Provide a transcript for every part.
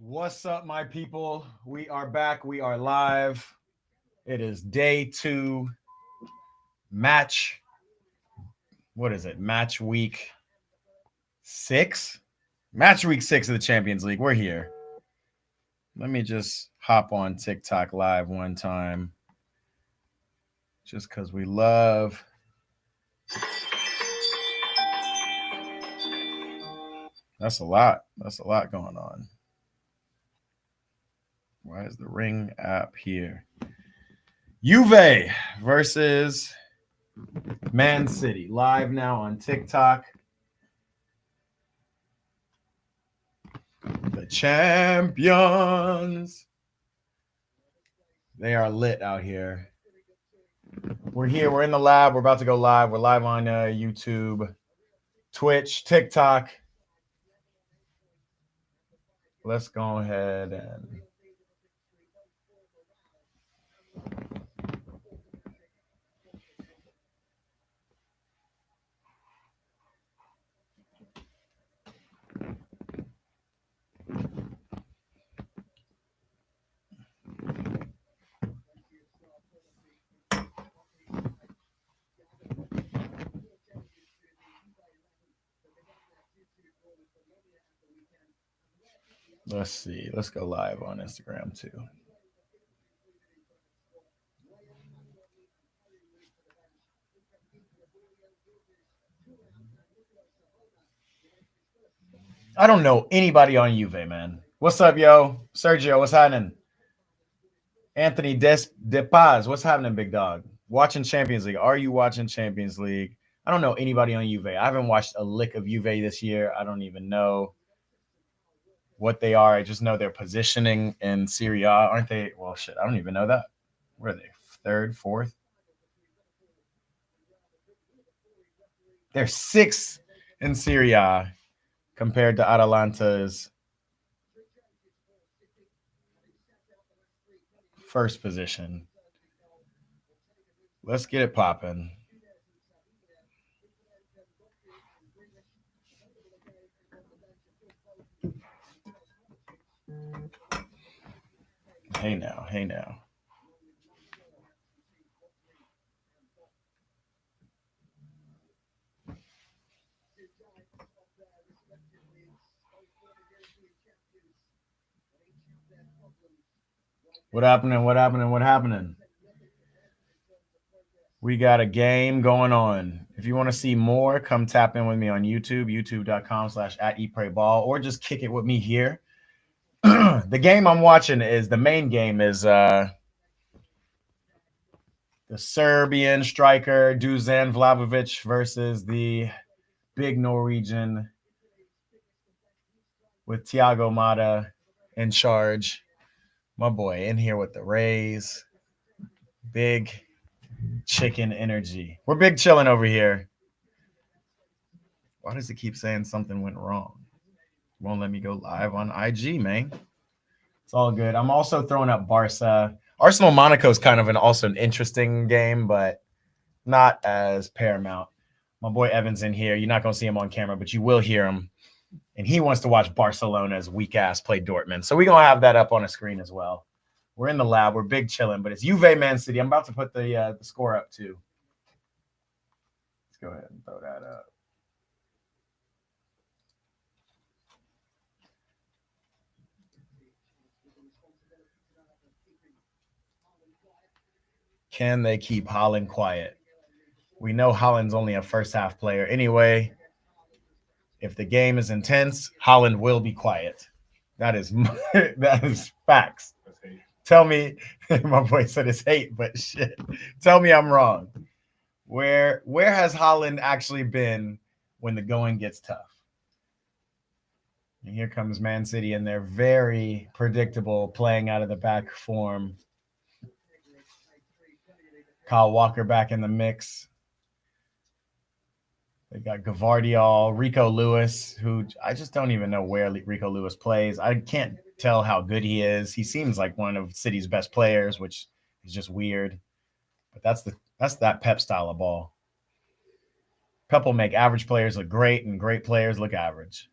What's up, my people? We are back. We are live. It is day two, match. What is it? Match week six? Match week six of the Champions League. We're here. Let me just hop on TikTok live one time. Just because we love. That's a lot. That's a lot going on. Why is the Ring app here? Juve versus Man City. Live now on TikTok. The champions. They are lit out here. We're here. We're in the lab. We're about to go live. We're live on YouTube, Twitch, TikTok. Let's go ahead and let's see. Let's go live on Instagram too. I don't know anybody on Juve, man. What's up, yo? Sergio, what's happening? Anthony Depaz, what's happening, big dog? Watching Champions League. Are you watching Champions League? I don't know anybody on Juve. I haven't watched a lick of Juve this year. I don't even know what they are. I just know their positioning in Serie A. Aren't they? Well, shit, I don't even know that. Where are they? Third, fourth? They're sixth in Serie A compared to Atalanta's first position. Let's get it popping. Hey now, hey now. What happening? What happening? What happening? We got a game going on. If you want to see more, come tap in with me on YouTube, youtube.com/@eatprayball, or just kick it with me here. The game I'm watching is the main game is the Serbian striker Dušan Vlahović versus the big Norwegian with Thiago Mata in charge. My boy in here with the Rays. Big chicken energy. We're big chilling over here. Why does it keep saying something went wrong? Won't let me go live on IG, man. It's all good. I'm also throwing up Barca. Arsenal Monaco is kind of also an interesting game, but not as paramount. My boy Evan's in here. You're not going to see him on camera, but you will hear him. And he wants to watch Barcelona's weak ass play Dortmund. So we're going to have that up on a screen as well. We're in the lab. We're big chilling, but it's Juve Man City. I'm about to put the score up too. Let's go ahead and throw that up. Can they keep Haaland quiet? We know Haaland's only a first half player anyway. If the game is intense, Haaland will be quiet. That is that is facts. Tell me, my boy said it's hate, but shit. Tell me I'm wrong. Where has Haaland actually been when the going gets tough? And here comes Man City, and they're very predictable, playing out of the back form. Kyle Walker back in the mix. They got Gavardiol, Rico Lewis, who I just don't even know where Rico Lewis plays. I can't tell how good he is. He seems like one of City's best players, which is just weird. But that's that Pep style of ball. Pep will make average players look great and great players look average.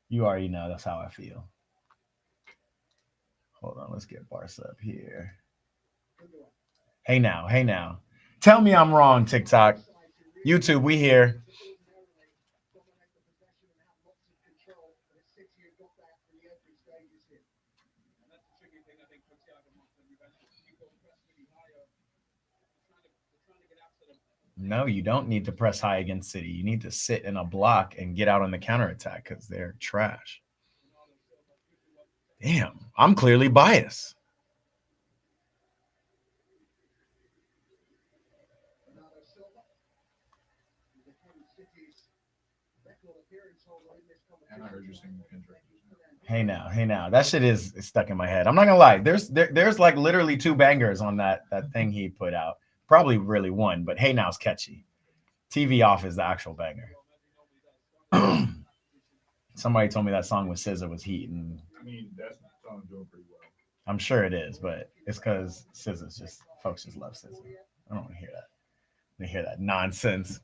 You already know that's how I feel. Hold on, let's get Barca up here. Hey now. Tell me I'm wrong, TikTok. YouTube, we here. No, you don't need to press high against City. You need to sit in a block and get out on the counterattack because they're trash. Damn, I'm clearly biased. And I heard you singing Kendrick. Hey now. That shit is stuck in my head. I'm not gonna lie. There's like literally 2 bangers on that thing he put out. Probably really one, but Hey Now's catchy. TV Off is the actual banger. Somebody told me that song with SZA was heat, and I mean, that song doing pretty well. I'm sure it is, but it's because SZA's just folks just love SZA. I don't want to hear that. They hear that nonsense.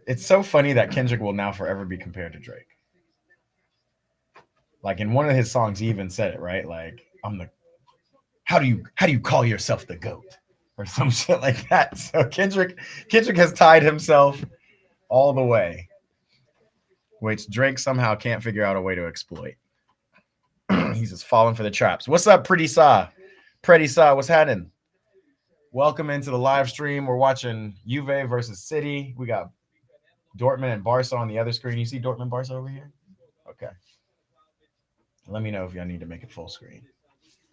It's so funny that Kendrick will now forever be compared to Drake. Like in one of his songs, he even said it, right? Like, I'm the how do you call yourself the GOAT? Or some shit like that. So Kendrick has tied himself all the way, which Drake somehow can't figure out a way to exploit. He's just falling for the traps. What's up, Pretty Saw? What's happening? Welcome into the live stream. We're watching Juve versus City. We got Dortmund and Barca on the other screen. You see Dortmund Barca over here? Okay. Let me know if y'all need to make it full screen.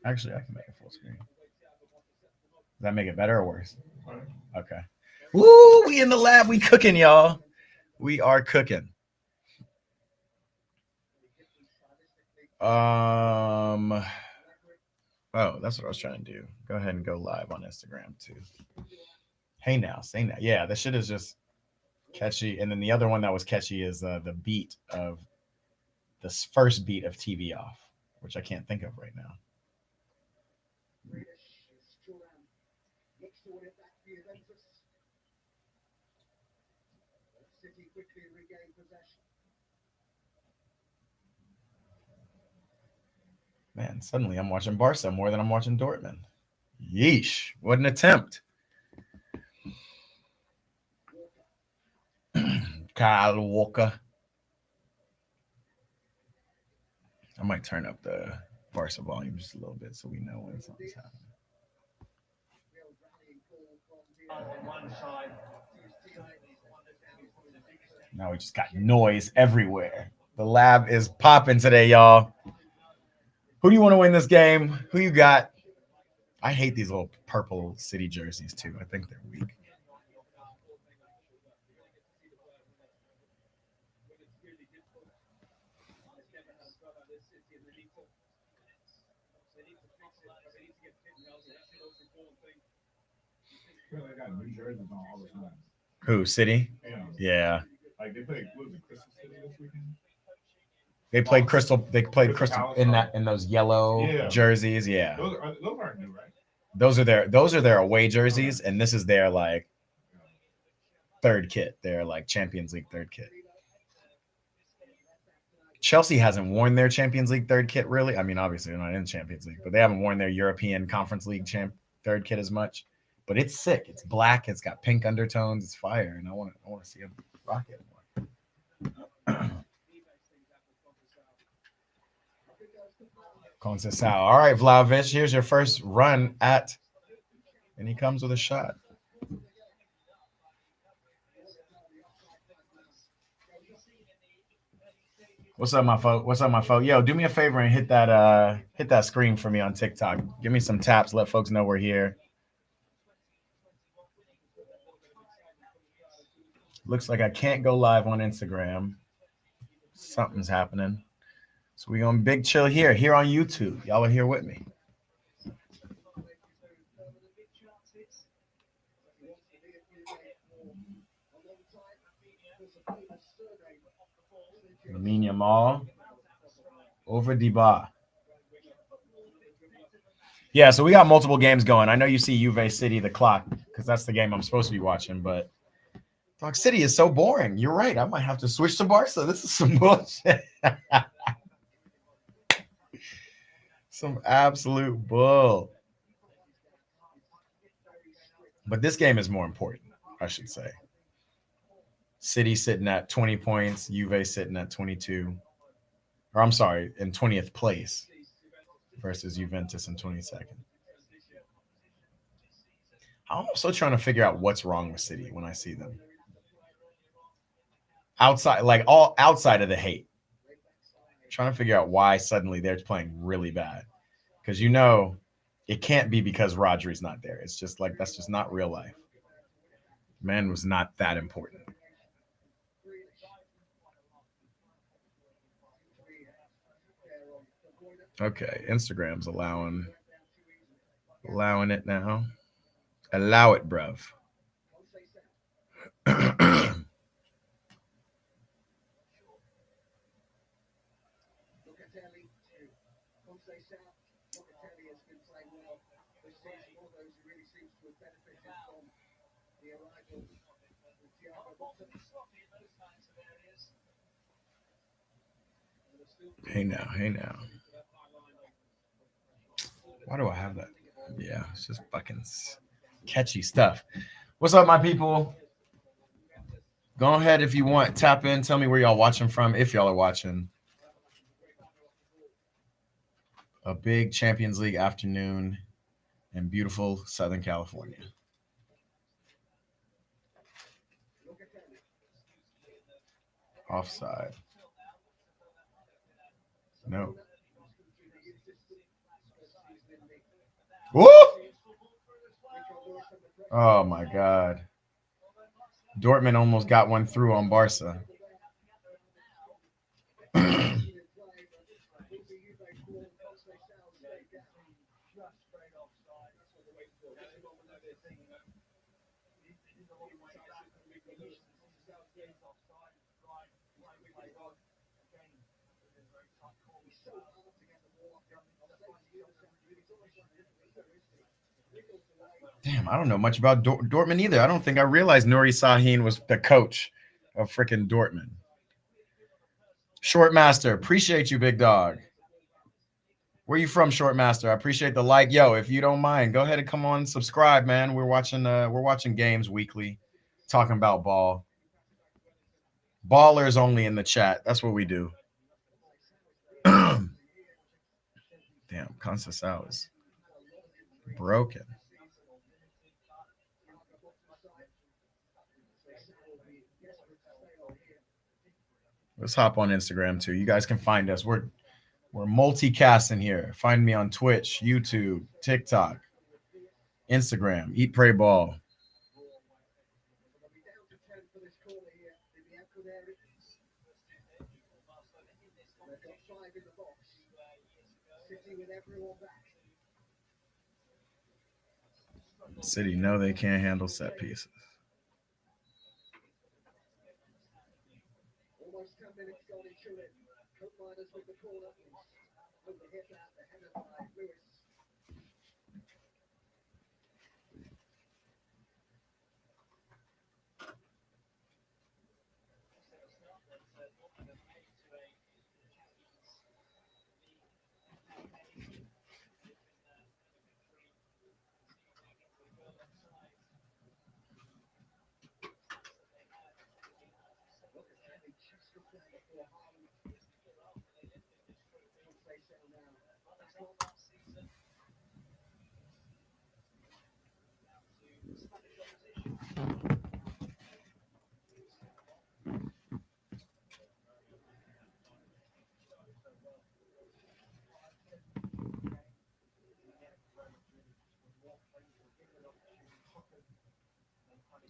Actually, I can make it full screen. Does that make it better or worse? Okay. Woo, we in the lab. We cooking, y'all. We are cooking. Oh, that's what I was trying to do. Go ahead and go live on Instagram too. Hey now, say now. Yeah, that shit is just catchy. And then the other one that was catchy is the beat of this first beat of TV Off, which I can't think of right now. Man, suddenly I'm watching Barca more than I'm watching Dortmund. Yeesh, what an attempt. Kyle Walker. I might turn up the Barca volume just a little bit so we know when something's happening. Now we just got noise everywhere. The lab is popping today, y'all. Who do you want to win this game? Who you got? I hate these little purple City jerseys too. I think they're weak. They got new jerseys on all the time. Who, City? Yeah. Like they played Crystal City this weekend. They played Crystal in those yellow jerseys. Yeah. Those aren't new, right? Those are their away jerseys, and this is their like third kit. Their like Champions League third kit. Chelsea hasn't worn their Champions League third kit really. I mean, obviously they're not in Champions League, but they haven't worn their European Conference League third kit as much. But it's sick. It's black. It's got pink undertones. It's fire, and I want to see them rock it more. Conceição. All right, Vlahović, here's your first run at, and he comes with a shot. What's up, my folk? Yo, do me a favor and hit that screen for me on TikTok. Give me some taps. Let folks know we're here. Looks like I can't go live on Instagram. Something's happening. So we're going big chill here on YouTube. Y'all are here with me. Lamine Yamal over Deba. Yeah, so we got multiple games going. I know you see Juve City, the clock, because that's the game I'm supposed to be watching, but Dog City is so boring. You're right. I might have to switch to Barca. This is some bullshit. Some absolute bull. But this game is more important, I should say. City sitting at 20 points, Juve sitting at 22. Or I'm sorry, in 20th place versus Juventus in 22nd. I'm also trying to figure out what's wrong with City when I see them. Outside, like all outside of the hate. I'm trying to figure out why suddenly they're playing really bad. Because it can't be because Rodri's not there. It's just like that's just not real life. Man was not that important. Okay, Instagram's allowing it now. Allow it, bruv. Hey now. Why do I have that? Yeah, it's just fucking catchy stuff. What's up, my people? Go ahead if you want. Tap in. Tell me where y'all watching from, if y'all are watching. A big Champions League afternoon in beautiful Southern California. Offside. No. Woo! Oh my God. Dortmund almost got one through on Barca. Damn, I don't know much about Dortmund either. I don't think I realized Nuri Sahin was the coach of freaking Dortmund. Shortmaster, appreciate you, big dog. Where you from, Shortmaster? I appreciate the like. Yo, if you don't mind, go ahead and come on, subscribe, man. We're watching games weekly, talking about ball. Ballers only in the chat. That's what we do. Damn, Conceição is broken. Let's hop on Instagram too. You guys can find us. We're multicasting here. Find me on Twitch, YouTube, TikTok, Instagram. Eat, pray, ball. City, no, they can't handle set pieces.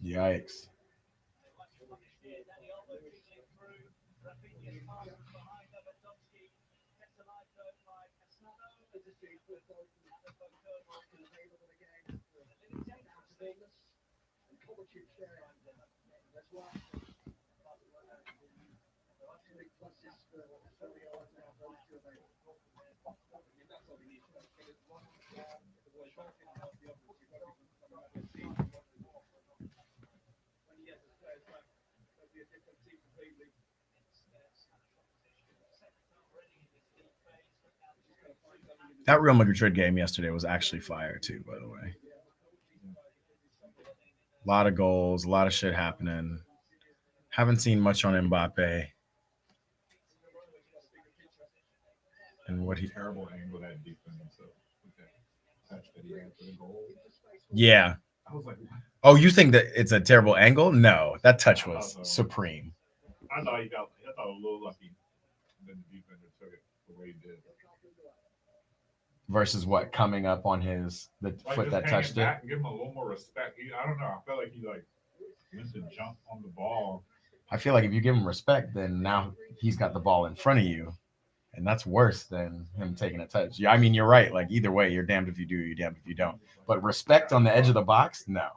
Yikes. That Real Madrid game yesterday was actually fire too, by the way. A lot of goals, a lot of shit happening. Haven't seen much on Mbappe and what he. Terrible angle that defense. So with that touch that he had for the goal. Yeah. I was like, Oh, you think that it's a terrible angle? No, that touch was supreme. I thought he got. I thought a little lucky. Then the defender took it the way he did. Versus what coming up on the Like foot just that hang touched it back it. and give him a little more respect. I don't know. I felt like he went to jump on the ball. I feel like if you give him respect, then now he's got the ball in front of you, and that's worse than him taking a touch. Yeah, I mean you're right. Like either way, you're damned if you do, you're damned if you don't. But respect on the edge of the box, no.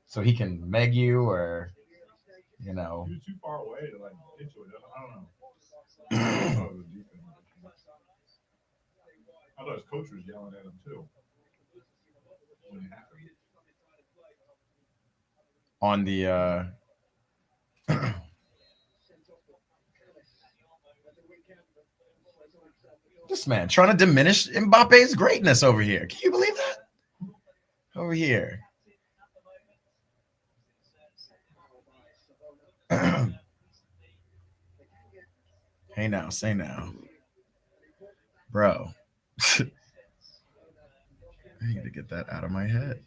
So he can meg you, or He was too far away to like get to it. I don't know. I thought it was defense. I thought his coach was yelling at him too when it happened. on the. This man trying to diminish Mbappe's greatness over here. Can you believe that? Over here. Hey now, say now. Bro. I need to get that out of my head.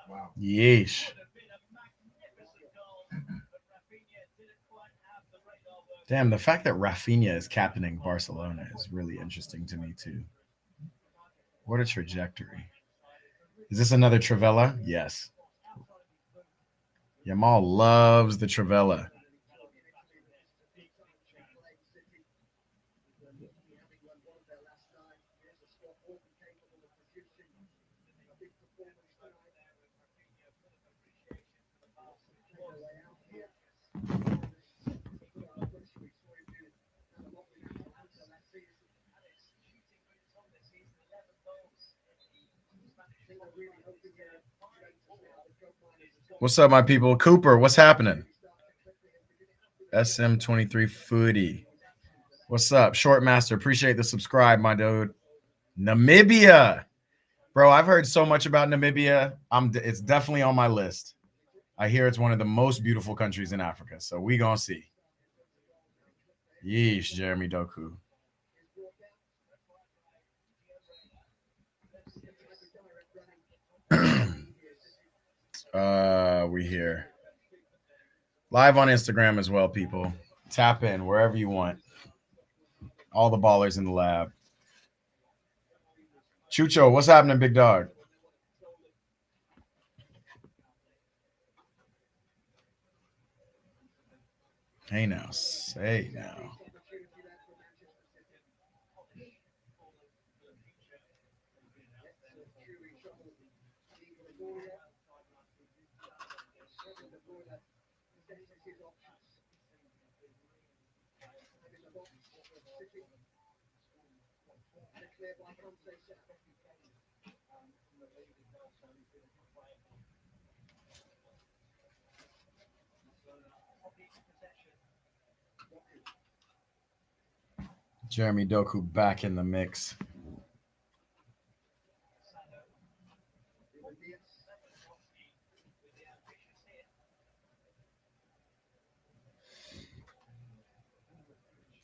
Wow. Yeesh. Damn, the fact that Rafinha is captaining Barcelona is really interesting to me too. What a trajectory. Is this another Travella? Yes. Yamal loves the Travella. What's up, my people? Cooper, what's happening? SM23 Foodie. What's up? Shortmaster, appreciate the subscribe, my dude. Namibia. Bro, I've heard so much about Namibia. It's definitely on my list. I hear it's one of the most beautiful countries in Africa. So we gonna see. Yeesh, Jeremy Doku. We here. Live on Instagram as well, people. Tap in wherever you want. All the ballers in the lab. Chucho, what's happening, big dog? Hey now, say now. Jeremy Doku back in the mix.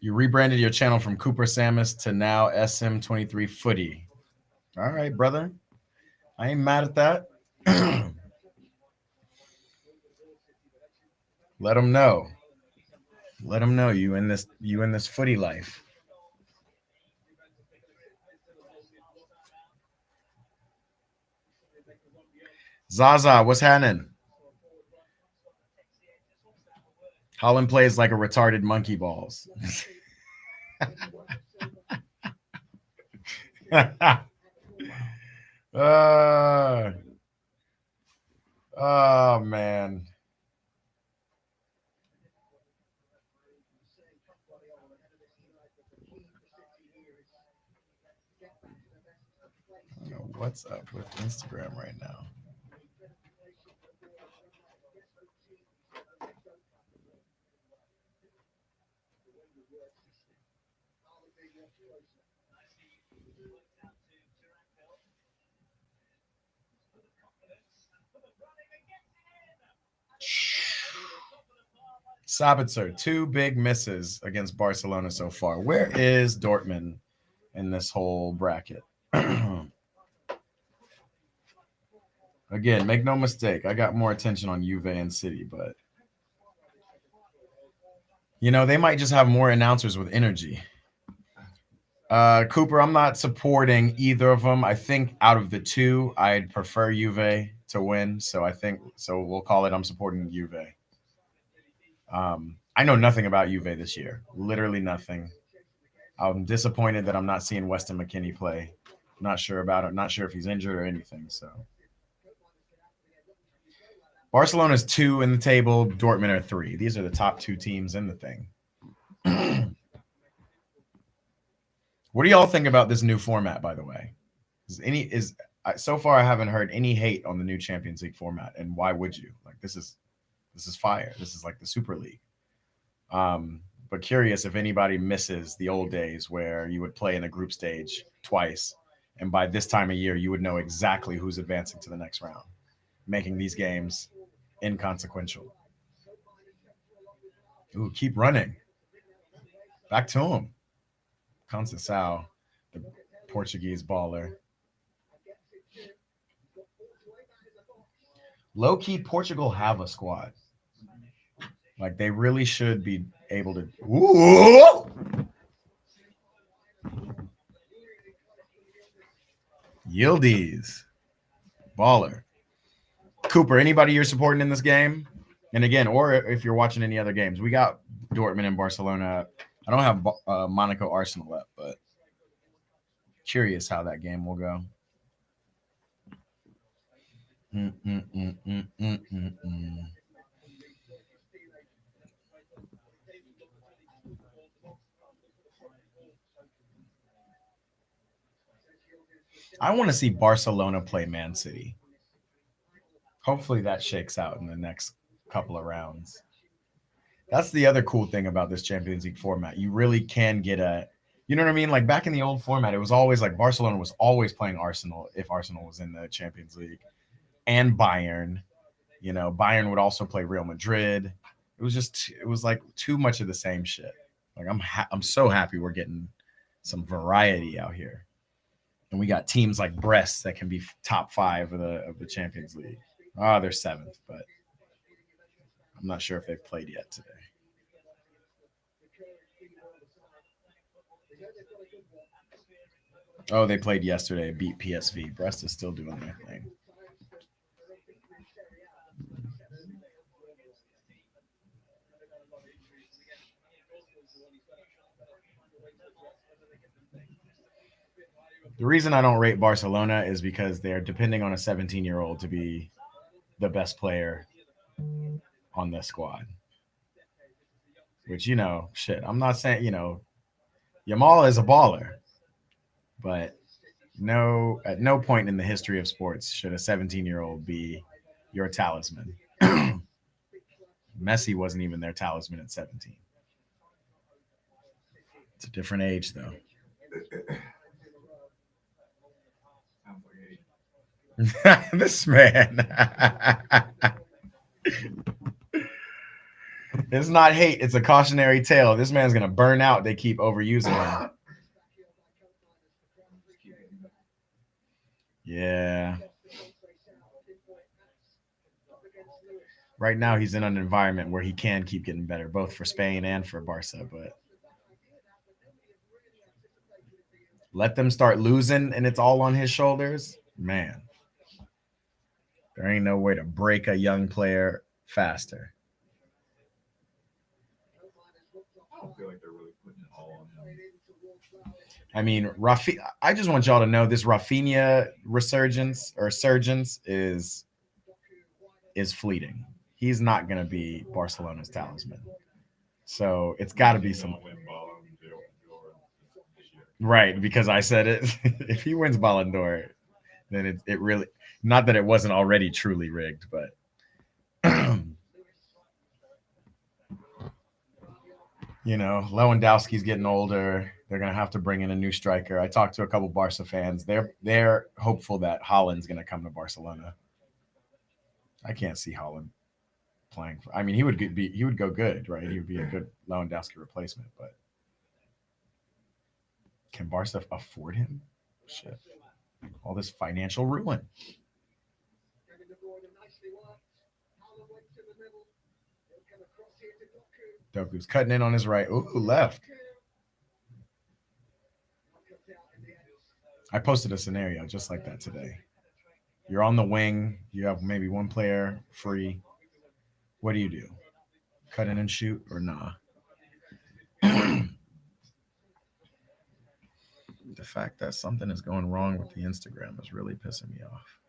You rebranded your channel from Cooper Samus to now SM23 Footy. All right, brother. I ain't mad at that. Let them know. Let them know you in this footy life. Zaza, what's happening? Haaland plays like a retarded monkey balls. Oh man. I don't know what's up with Instagram right now. Sabitzer, 2 big misses against Barcelona so far. Where is Dortmund in this whole bracket? Again, make no mistake, I got more attention on Juve and City, but they might just have more announcers with energy. Cooper, I'm not supporting either of them. I think out of the two, I'd prefer Juve to win. So we'll call it I'm supporting Juve. I know nothing about Juve this year. Literally nothing. I'm disappointed that I'm not seeing Weston McKennie play. Not sure about it. Not sure if he's injured or anything. So Barcelona's 2 in the table. Dortmund are 3. These are the top 2 teams in the thing. What do y'all think about this new format, by the way? So far I haven't heard any hate on the new Champions League format, and why would you? Like this is fire. This is like the Super League. But curious if anybody misses the old days where you would play in a group stage twice, and by this time of year you would know exactly who's advancing to the next round, making these games inconsequential. Ooh, keep running. Back to him. Conceição, the Portuguese baller. Low-key, Portugal have a squad. Like, they really should be able to... Ooh! Yildiz. Baller. Cooper, anybody you're supporting in this game? And again, or if you're watching any other games, we got Dortmund and Barcelona. I don't have Monaco Arsenal up, but curious how that game will go. I want to see Barcelona play Man City. Hopefully that shakes out in the next couple of rounds. That's the other cool thing about this Champions League format. You really can get you know what I mean? Like back in the old format, it was always like Barcelona was always playing Arsenal if Arsenal was in the Champions League, and Bayern. Bayern would also play Real Madrid. It was like too much of the same shit. Like I'm so happy we're getting some variety out here, and we got teams like Brest that can be top 5 of the Champions League. They're 7th, but I'm not sure if they've played yet today. Oh, they played yesterday, beat PSV. Brest is still doing their thing. The reason I don't rate Barcelona is because they're depending on a 17-year-old to be the best player on the squad. Which, shit, I'm not saying, Yamal is a baller. But at no point in the history of sports should a 17-year-old be your talisman. Messi wasn't even their talisman at 17. It's a different age, though. This man. It's not hate. It's a cautionary tale. This man's gonna burn out. They keep overusing him. Yeah. Right now, he's in an environment where he can keep getting better, both for Spain and for Barca. But let them start losing, and it's all on his shoulders. Man, there ain't no way to break a young player faster. I don't feel like they're really putting it all on him. I mean, I just want y'all to know this Rafinha resurgence or surgence is fleeting. He's not going to be Barcelona's talisman. So it's got to be some right because I said it. If he wins Ballon d'Or, then it really not that it wasn't already truly rigged, but you know, Lewandowski's getting older. They're gonna have to bring in a new striker. I talked to a couple Barca fans. They're hopeful that Haaland's gonna come to Barcelona. I can't see Haaland playing. I mean, he would go good, right? He would be a good Lewandowski replacement, but can Barca afford him? Shit, all this financial ruin. Doku's cutting in on his right. Ooh, left. I posted a scenario just like that today. You're on the wing. You have maybe one player free. What do you do? Cut in and shoot or nah? The fact that something is going wrong with the Instagram is really pissing me off.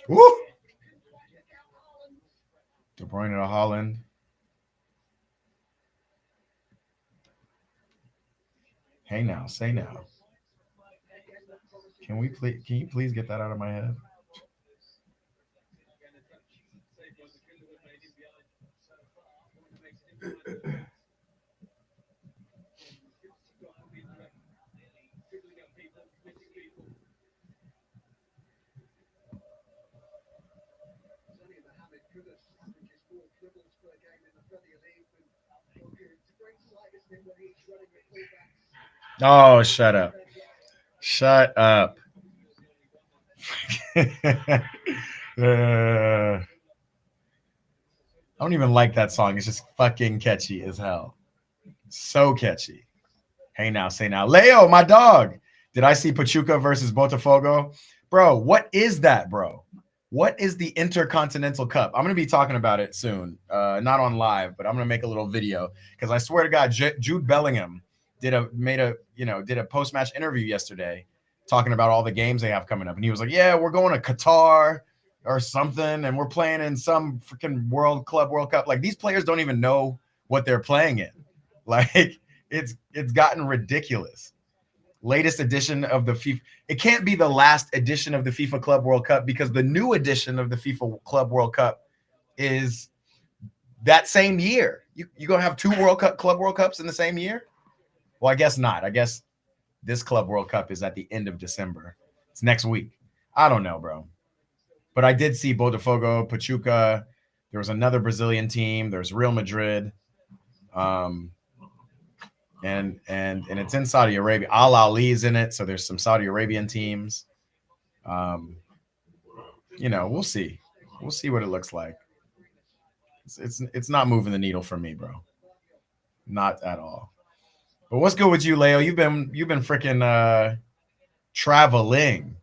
Woo! De Bruyne to Haaland. Hey now, say now. Can you please get that out of my head? Oh, shut up. Shut up. I don't even like that song. It's just fucking catchy as hell. So catchy. Hey now, say now. Leo, my dog. Did I see Pachuca versus Botafogo? Bro, what is that, bro? What is the Intercontinental Cup? I'm going to be talking about it soon. Not on live, but I'm going to make a little video because I swear to God, Jude Bellingham did a post-match interview yesterday talking about all the games they have coming up. And he was like, yeah, we're going to Qatar or something, and we're playing in some freaking World Cup. Like, these players don't even know what they're playing in. Like, it's gotten ridiculous. Latest edition of the FIFA. It can't be the last edition of the FIFA Club World Cup because the new edition of the FIFA Club World Cup is that same year. You gonna have two Club World Cups in the same year? Well, I guess not. I guess this Club World Cup is at the end of December. It's next week. I don't know, bro. But I did see Botafogo, Pachuca. There was another Brazilian team. There's Real Madrid. And it's in Saudi Arabia. Al Ahly's in it, so there's some Saudi Arabian teams. We'll see. We'll see what it looks like. It's not moving the needle for me, bro. Not at all. But what's good with you, Leo? You've been freaking traveling.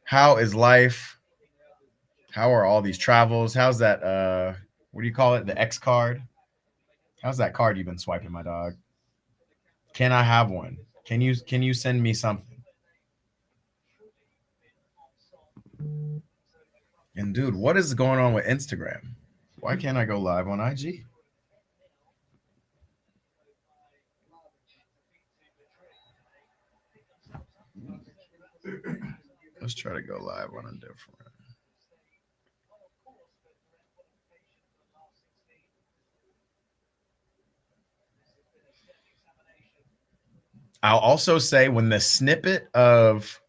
How is life? How are all these travels? How's that? What do you call it? The X card. How's that card you've been swiping, my dog? Can I have one? Can you send me something? And dude, what is going on with Instagram? Why can't I go live on IG? Let's try to go live on a different. I'll also say when the snippet of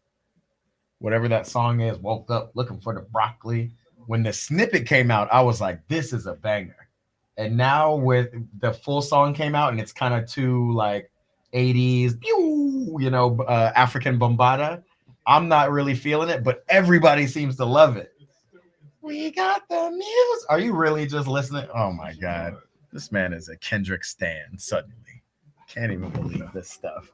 whatever that song is, woke up looking for the broccoli. When the snippet came out, I was like, this is a banger. And now with the full song came out and it's kind of too like 80s, African bombada. I'm not really feeling it, but everybody seems to love it. We got the music. Are you really just listening? Oh my God. This man is a Kendrick stan suddenly. Can't even believe this stuff.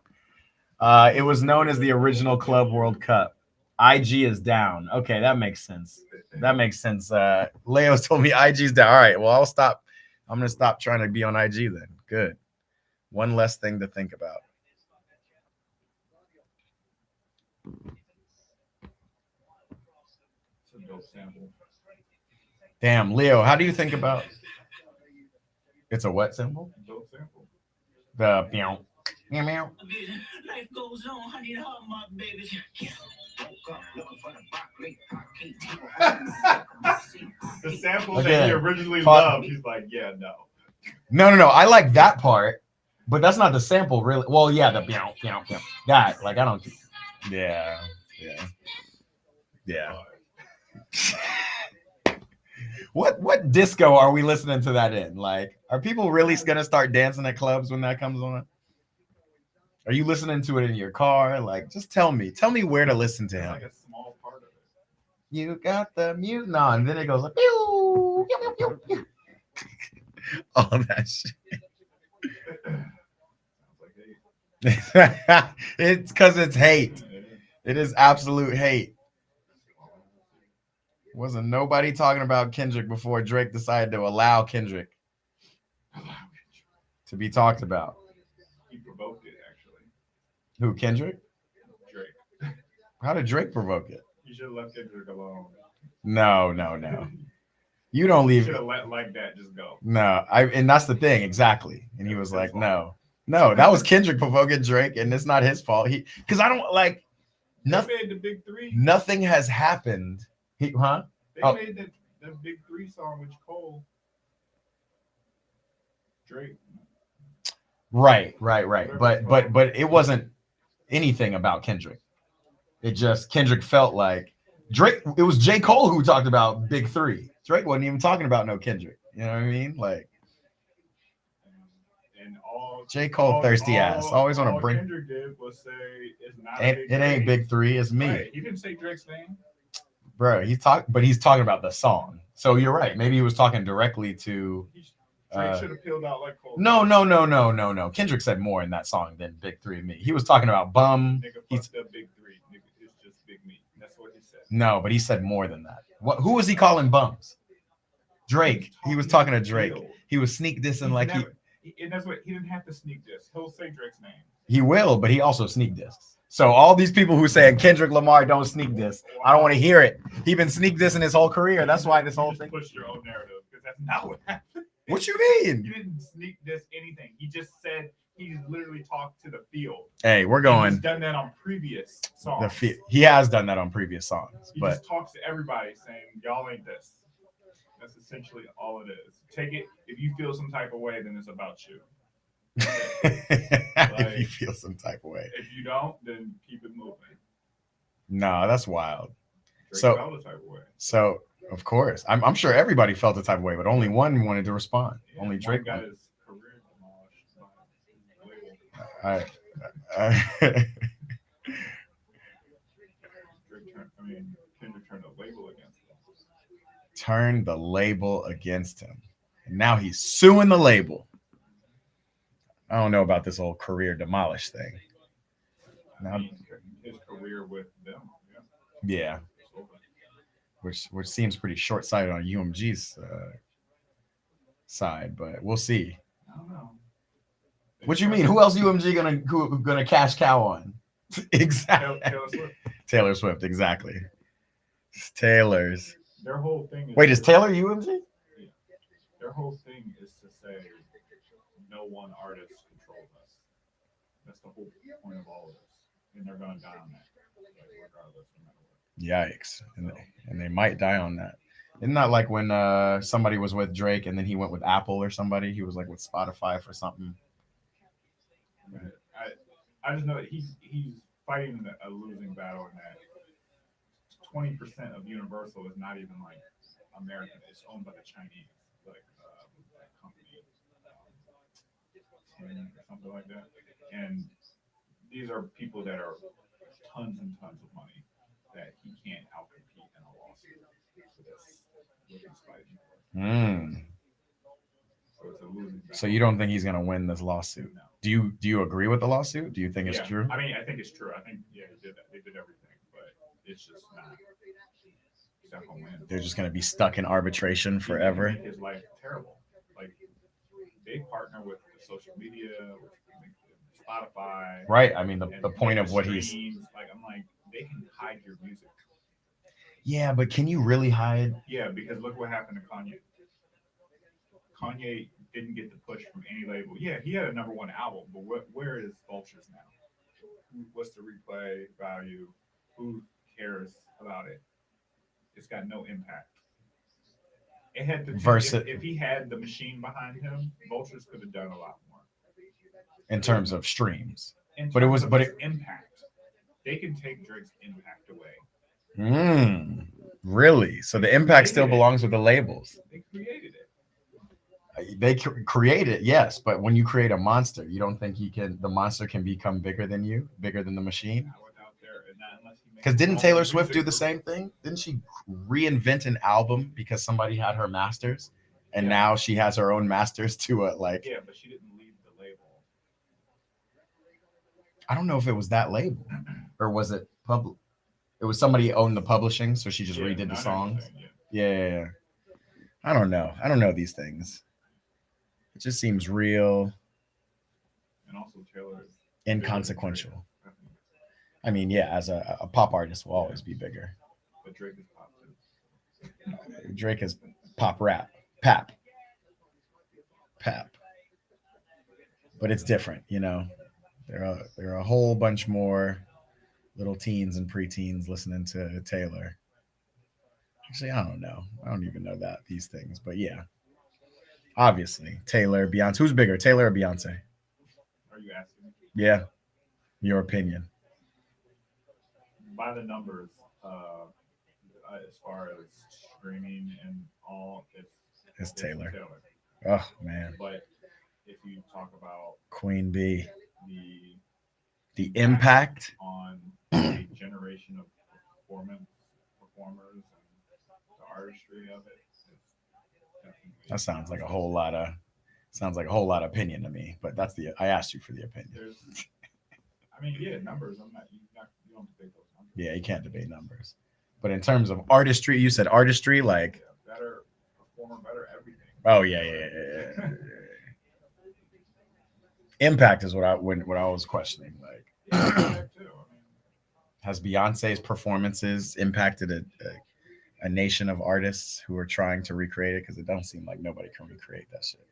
It was known as the original Club World Cup. IG is down. Okay, that makes sense. That makes sense. Leo's told me IG's down. All right, well, I'll stop. I'm going to stop trying to be on IG then. Good. One less thing to think about. Damn, Leo, how do you think about it's a what symbol? The meow. Meow meow. Life goes on, honey, my babies. The sample that he originally loved, he's like, yeah, no. No. I like that part, but that's not the sample, really. Well, yeah, the meow, meow, meow. That, like, I don't. Yeah. What disco are we listening to that in? Like, are people really gonna start dancing at clubs when that comes on? Are you listening to it in your car? Like, just tell me where to listen to him. Like a small part of it. You got the mute on, and then it goes like, pew, pew, pew, pew. All that shit. It's because it's hate. It is absolute hate. Wasn't nobody talking about Kendrick before Drake decided to allow Kendrick to be talked about. He provoked it, actually. Who, Kendrick? Drake. How did Drake provoke it? You should have left Kendrick alone. No. You don't leave. You should have let like that just go. No, and that's the thing, exactly. And he was like, no, that was Kendrick provoking Drake, and it's not his fault. Because I don't like nothing. They made the big three. Nothing has happened. They made the big three song with Cole. Drake. Right. But it wasn't anything about Kendrick. It just Kendrick felt like Drake. It was J. Cole who talked about big three. Drake wasn't even talking about no Kendrick. You know what I mean? Like, and all J. Cole thirsty ass. Always want to bring. Kendrick did was say it's not. It ain't big three. It's me. Right. He didn't say Drake's name. Bro, he's talking about the song. So you're right. Maybe he was talking directly to. Drake should have peeled out like Cole. No. Kendrick said more in that song than Big Three and Me. He was talking about bum. Nigga, fuck the Big Three. Nigga, it's just Big Me. That's what he said. No, but he said more than that. Who was he calling bums? Drake. He was talking to Drake. He was sneak dissing like and that's what he didn't have to sneak diss. He'll say Drake's name. He will, but he also sneak disses. So all these people who say Kendrick Lamar don't sneak diss, I don't want to hear it. He been sneak dissing his whole career. That's why this whole thing. Push your own narrative because that's not what happened. What you mean? You didn't sneak diss anything. He just said he literally talked to the field. Hey, we're going. He's done that on previous songs. He has done that on previous songs. He just talks to everybody saying, y'all ain't this. That's essentially all it is. Take it. If you feel some type of way, then it's about you. If you feel some type of way. If you don't, then keep it moving. No, that's wild. Drake felt a type of way. So, of course. I'm sure everybody felt the type of way, but only one wanted to respond. Yeah, only Drake got his career demolished. All right. Kendrick turned the label against him. Turned the label against him. And now he's suing the label. I don't know about this whole career demolished thing. Now, his career with them. Yeah. Which seems pretty short-sighted on UMG's side, but we'll see. I don't know. What you mean? Who else UMG gonna cash cow on? Exactly. Taylor Swift, exactly. Taylor's. Their whole thing is. Wait, is Taylor UMG? Yeah. Their whole thing is to say no one artist controls us. That's the whole point of all of this, and they're gonna die on that, regardless. No matter what. Yikes! And they might die on that. Isn't that like when somebody was with Drake and then he went with Apple or somebody? He was like with Spotify for something. I just know that he's fighting a losing battle in that 20% of Universal is not even like American. It's owned by the Chinese, like that company, Tin or something like that. And these are people that are tons and tons of money that he can't outcompete in a lawsuit for this what he's fighting for. Mm. So it's a losing battle. So you don't think he's gonna win this lawsuit? No. Do you agree with the lawsuit? Do you think it's Yeah, true? I mean, I think it's true. I think yeah, he did that. They did everything, but it's just not. He's not gonna win. They're just gonna be stuck in arbitration He can forever. make his life terrible. Like they partner with the social media, with Spotify, Right. I mean, the and point the of what he's. streams. Like I'm like, they can hide your music. Yeah, but can you really hide? Yeah, because look what happened to Kanye. Kanye didn't get the push from any label. Yeah, he had a number one album, but where is Vultures now? What's the replay value? Who cares about it? It's got no impact. It had the Versus if he had the machine behind him, Vultures could have done a lot more in terms of streams. in But it terms was- of but its impact. They can take Drake's impact away. Really? So the impact still created it. belongs with the labels. They created it. They create it, yes, but when you create a monster, you don't think the monster can become bigger than you, bigger than the machine? Not without their, not unless he makes Because his didn't own Taylor Swift music do the group. same thing? Didn't she reinvent an album because somebody had her masters, and Yeah. now she has her own masters to like? Yeah, but she didn't leave the label. I don't know if it was that label or was it public. It was somebody owned the publishing, so she just Yeah, redid the not songs. anything, yeah. Yeah. I don't know. I don't know these things. It just seems real And also Taylor is inconsequential. Drake. I mean, yeah, as a pop artist will always be bigger. But Drake is pop too. Drake is pop rap, pap. But it's different, you know. There are a whole bunch more little teens and preteens listening to Taylor. Actually, I don't know. I don't even know these things, but yeah, obviously Taylor, Beyonce. Who's bigger, Taylor or Beyonce? Are you asking me? Yeah, your opinion. By the numbers, as far as streaming and all, It's Taylor. Taylor. Oh man, But if you talk about Queen Bee. the The impact. on a generation of performers and the artistry of it, it's definitely That sounds like a whole lot of opinion to me. But I asked you for the opinion. I mean, yeah, numbers. You don't debate those numbers. Yeah, you can't debate numbers. But in terms of artistry, you said artistry, like Yeah, better performer, better everything. oh yeah. Impact is what I was questioning. Like, Yeah, that too. I mean, has Beyonce's performances impacted a nation of artists who are trying to recreate it? Because it don't seem like nobody can recreate that shit.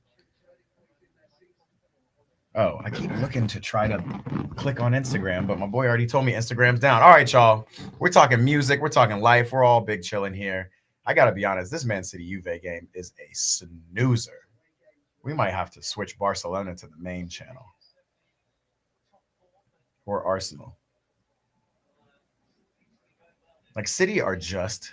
Oh, I keep looking to try to click on Instagram, but my boy already told me Instagram's down. All right, y'all. We're talking music. We're talking life. We're all big chilling here. I got to be honest. This Man City Juve game is a snoozer. We might have to switch Barcelona to the main channel. Or Arsenal. Like City are just...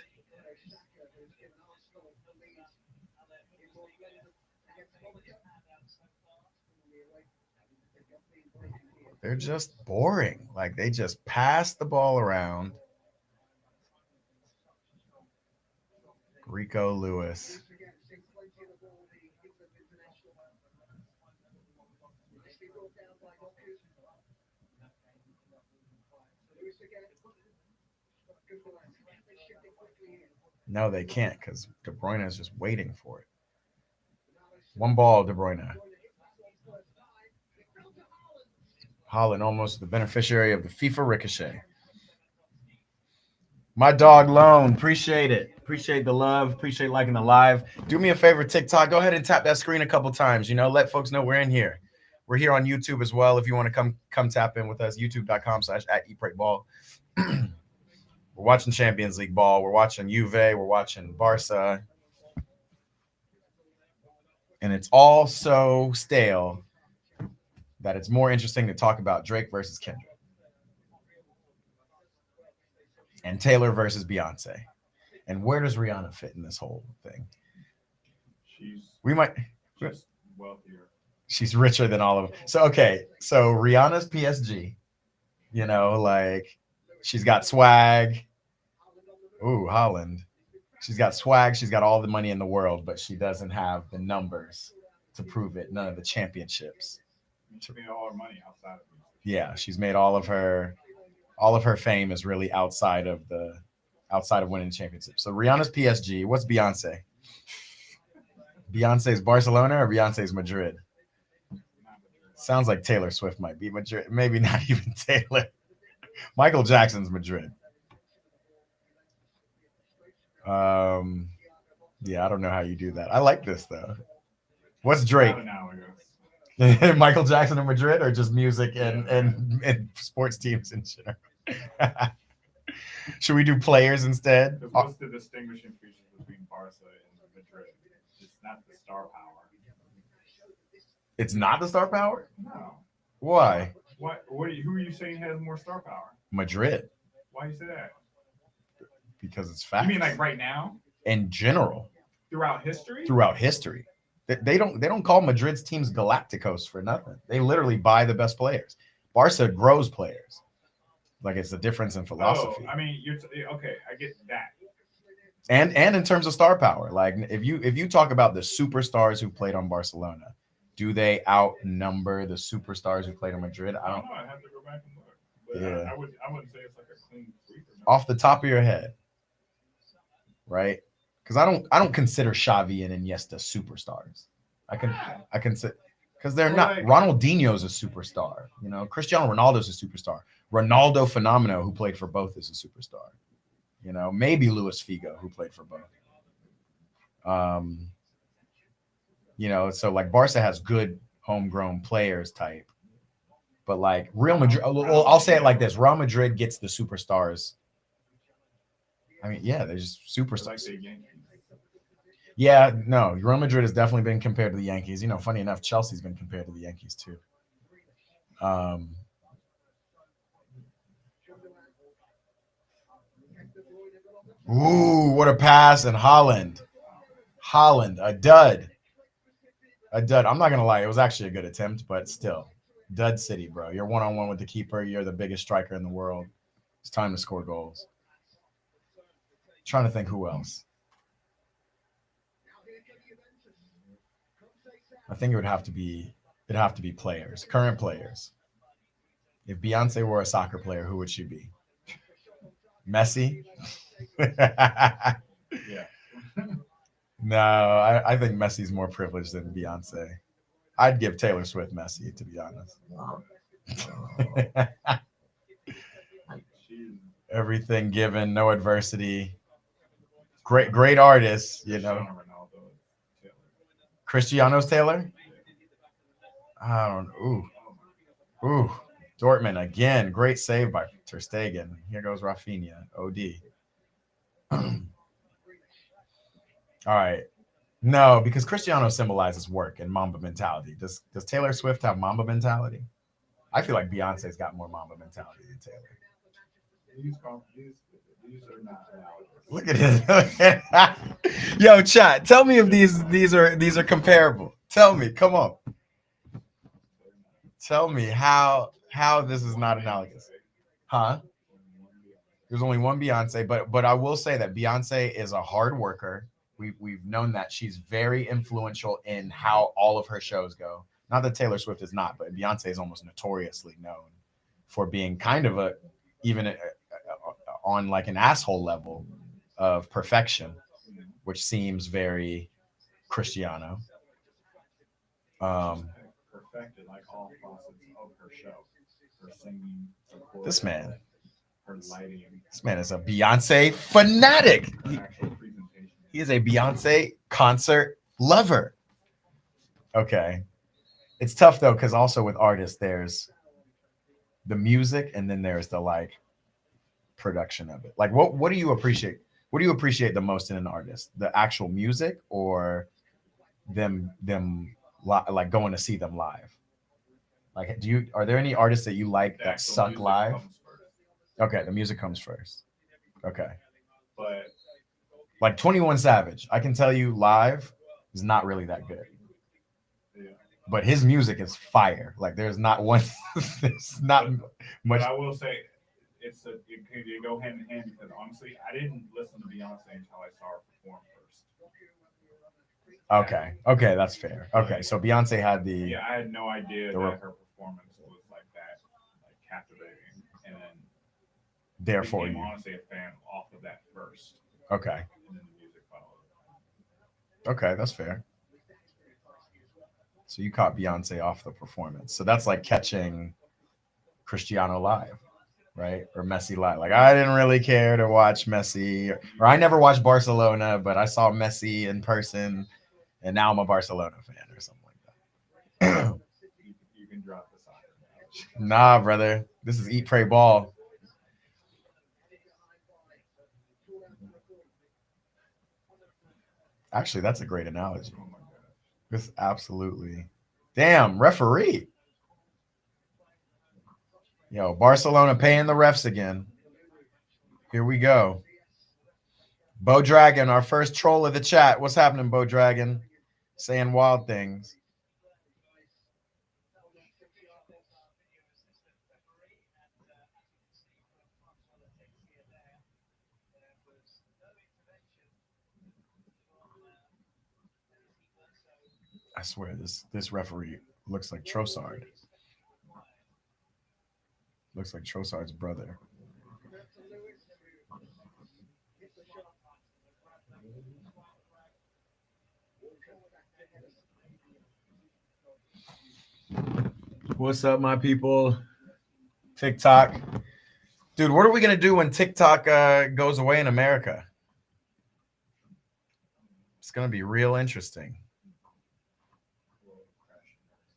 they're just boring. Like they just pass the ball around. Rico Lewis. No, they can't because De Bruyne is just waiting for it. One ball, De Bruyne. Haaland almost the beneficiary of the FIFA ricochet. My dog Lone, appreciate it. Appreciate the love. Appreciate liking the live. Do me a favor, TikTok. Go ahead and tap that screen a couple times. Let folks know we're in here. We're here on YouTube as well. If you want to come tap in with us, youtube.com/@eatbreakball. We're watching Champions League ball. We're watching Juve. We're watching Barca. And it's all so stale that it's more interesting to talk about Drake versus Kendrick and Taylor versus Beyonce. And where does Rihanna fit in this whole thing? We might. She's wealthier. She's richer than all of them. So okay, so Rihanna's PSG. You know, like she's got swag. Ooh, Haaland. She's got swag. She's got all the money in the world, but she doesn't have the numbers to prove it. None of the championships. She made all her money outside of music. Yeah, she's made all of her fame is really outside of winning championships. So Rihanna's PSG. What's Beyonce? Beyonce's Barcelona or Beyonce's Madrid? Sounds like Taylor Swift might be Madrid. Maybe not even Taylor. Michael Jackson's Madrid. Yeah, I don't know how you do that. I like this though. What's Drake? Michael Jackson in Madrid, or just music and sports teams in general? Should we do players instead? What's the distinguishing feature between Barca and Madrid? It's not the star power. It's not the star power? No. Why? Who are you saying has more star power? Madrid. Why do you say that? Because it's fact. You mean like right now? In general. Throughout history? Throughout history. They don't call Madrid's teams Galacticos for nothing. They literally buy the best players. Barca grows players. Like it's a difference in philosophy. Oh, I mean, okay. I get that. And in terms of star power, like if you talk about the superstars who played on Barcelona, do they outnumber the superstars who played on Madrid? I don't know. I have to go back and look. But yeah. I wouldn't say it's like a clean sweep. Off the top of your head, right? Because I don't consider Xavi and Iniesta superstars. I consider because they're not. Ronaldinho's a superstar. You know, Cristiano Ronaldo's a superstar. Ronaldo Fenomeno, who played for both, is a superstar. You know, maybe Luis Figo, who played for both. You know, so like Barca has good homegrown players type, but like Real Madrid, I'll say it like this: Real Madrid gets the superstars. I mean, yeah, they're just superstars. Yeah, no, Real Madrid has definitely been compared to the Yankees. You know, funny enough, Chelsea's been compared to the Yankees too. Ooh, what a pass! And Haaland, a dud. I'm not gonna lie, it was actually a good attempt, but still, dud city, bro. You're one-on-one with the keeper. You're the biggest striker in the world. It's time to score goals. Trying to think who else. I think it'd have to be players, current players. If Beyonce were a soccer player, who would she be? Messi? Yeah. No, I think Messi's more privileged than Beyonce. I'd give Taylor Swift Messi, to be honest. Everything given, no adversity. Great artist, you know. Cristiano's Taylor? I don't know. Ooh. Dortmund again. Great save by Ter Stegen. Here goes Rafinha. OD. All right. No, because Cristiano symbolizes work and Mamba mentality. Does Taylor Swift have Mamba mentality? I feel like Beyonce's got more Mamba mentality than Taylor. These are not analogous. Look at it. Yo, chat. Tell me if these are comparable. Tell me. Come on. Tell me how this is not analogous. Huh? There's only one Beyonce, but I will say that Beyonce is a hard worker. We've known that she's very influential in how all of her shows go. Not that Taylor Swift is not, but Beyonce is almost notoriously known for being kind of on like an asshole level of perfection, which seems very Cristiano. Perfected like all facets of her show. Her singing, her this man. Her lighting. This man is a Beyonce fanatic. He is a Beyonce concert lover. Okay. It's tough though, because also with artists, there's the music and then there's the like production of it. Like what do you appreciate? What do you appreciate the most in an artist? The actual music or them like going to see them live? Like, are there any artists that you like The that actual suck music live? comes first. Okay, the music comes first. Okay, But like 21 Savage, I can tell you live is not really that good, yeah. but his music is fire. Like, there's not one, there's not much. But I will say it go hand in hand because honestly, I didn't listen to Beyonce until I saw her perform first. Okay, that's fair. Okay, so Beyonce had Yeah, I had no idea the that her performance was like that, like captivating, and then there for became you. honestly a fan off of that first, Okay, and then the music followed. okay, that's fair. So you caught Beyonce off the performance. So that's like catching Cristiano live, right? Or Messi live. Like, I didn't really care to watch Messi, or I never watched Barcelona, but I saw Messi in person, and now I'm a Barcelona fan or something like that. You can drop the soccer Nah, brother. This is eat, pray, ball. Actually, that's a great analogy. Oh my god. This absolutely. Damn, referee. Yo, Barcelona paying the refs again. Here we go. Bo Dragon, our first troll of the chat. What's happening, Bo Dragon? Saying wild things. I swear, this referee looks like Trossard. Looks like Trossard's brother. What's up, my people? TikTok. Dude, what are we going to do when TikTok goes away in America? It's going to be real interesting.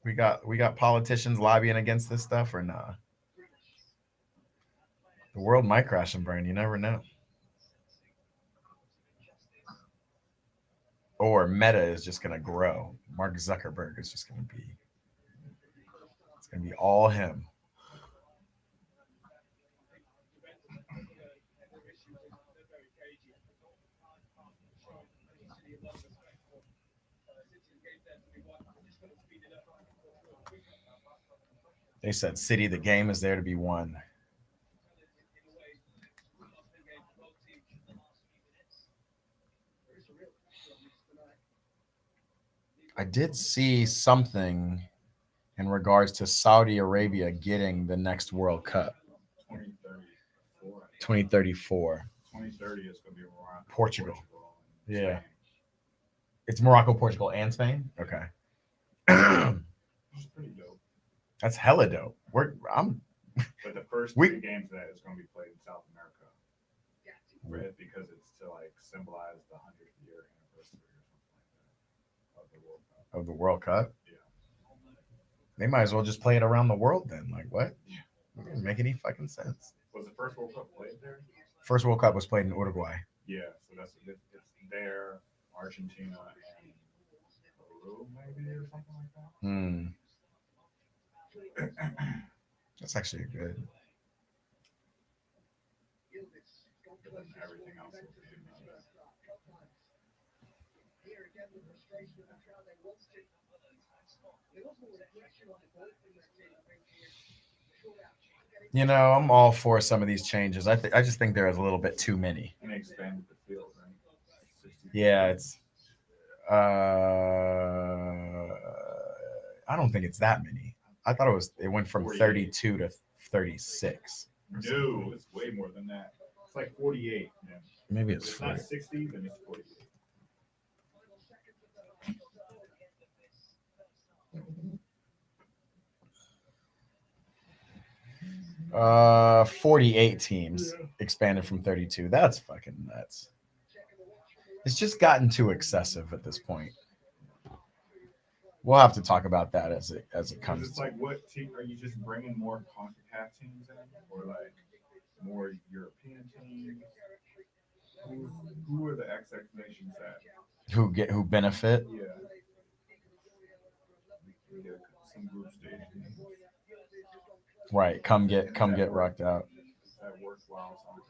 We got politicians lobbying against this stuff or nah? The world might crash and burn. You never know. Or Meta is just going to grow. Mark Zuckerberg is just going to be. It's going to be all him. They said City, the game is there to be won. I did see something in regards to Saudi Arabia getting the next World Cup, 2034. 2034. 2030 is going to be Morocco, Portugal. and Yeah. Spain. It's Morocco, Portugal, and Spain? Okay. Which is pretty dope. That's hella dope. But the first three games of that is going to be played in South America. Right? Because it's to like symbolize the 100th year anniversary or something like that of the World Cup. Yeah. They might as well just play it around the world then. Like, what? It doesn't make any fucking sense. Was the first World Cup played there? First World Cup was played in Uruguay. Yeah, so it's there, Argentina, and Peru maybe or something like that. That's actually a good. But then everything else will be another. You know, I'm all for some of these changes. I just think there is a little bit too many. And they expanded the field, right? Yeah, it's. I don't think it's that many. I thought it went from 32 to 36. No, it's way more than that. It's like 48. Man. Maybe it's If it's 40. not 60, then it's 48. 48 teams expanded from 32. That's fucking nuts. It's just gotten too excessive at this point. We'll have to talk about that as it comes. It's like, what team are you just bringing more CONCACAF teams in, or like more European teams? Who are the XX nations that who benefit? Yeah. We get some group stage games Right. Come get rocked out. that worthwhile something.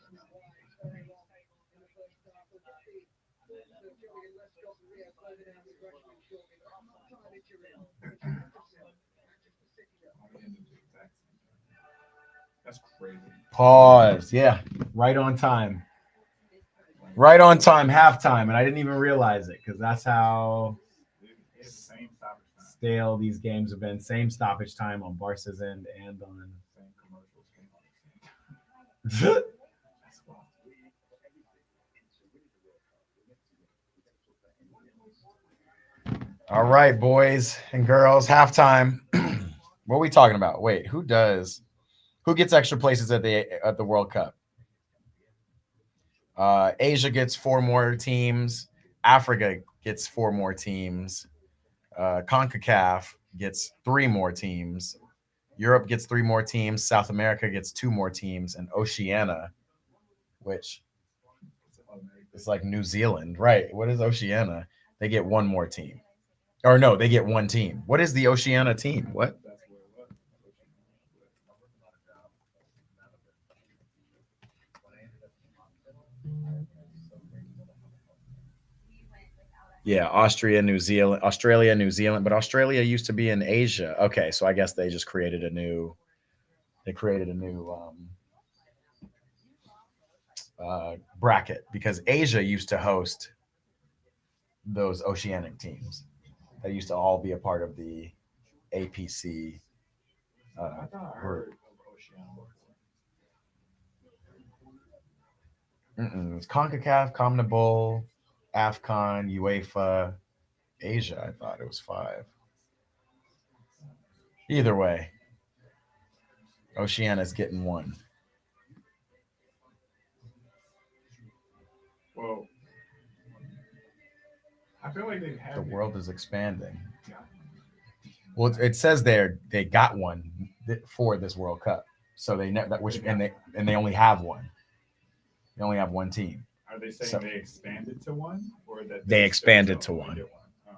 That's crazy. Pause. Yeah. Right on time. Right on time, halftime. And I didn't even realize it because that's how It's the same stoppage time, stale these games have been. Same stoppage time on Barca's end and on. same commercials came on the same time. That's wild. All right, boys and girls, halftime. What are we talking about? Wait, who gets extra places at the World Cup? Asia gets 4 more teams. Africa gets 4 more teams. CONCACAF gets 3 more teams. Europe gets 3 more teams. South America gets 2 more teams, and Oceania, which is like New Zealand, right? What is Oceania? They get 1 more team. Or no, they get 1 team. What is the Oceania team? What? That's where it was. Yeah, Australia, New Zealand, but Australia used to be in Asia. Okay, so I guess they just created a new. They created a new bracket because Asia used to host those oceanic teams. They used to all be a part of the APC. I thought I heard of Oceania before. It's CONCACAF, CONMEBOL, AFCON, UEFA, Asia. I thought it was 5. Either way, Oceania's getting 1. Well, I feel like they've had The world is expanding. Yeah. Well, it says they got 1 for this World Cup, so they that which and they only have 1. They only have 1 team. Are they saying So- they expanded to 1, or that They expanded to only 1. did Oh.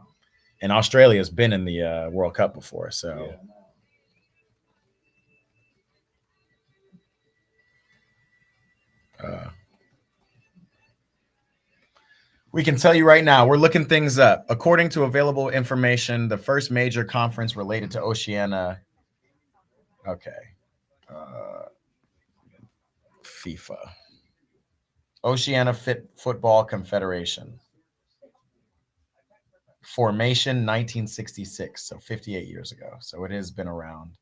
And Australia's been in the World Cup before, so Yeah, no. we can tell you right now, we're looking things up. According to available information, the first major conference related to Oceania. Okay. FIFA. Oceania Football Confederation. Formation 1966, so 58 years ago. So it has been around.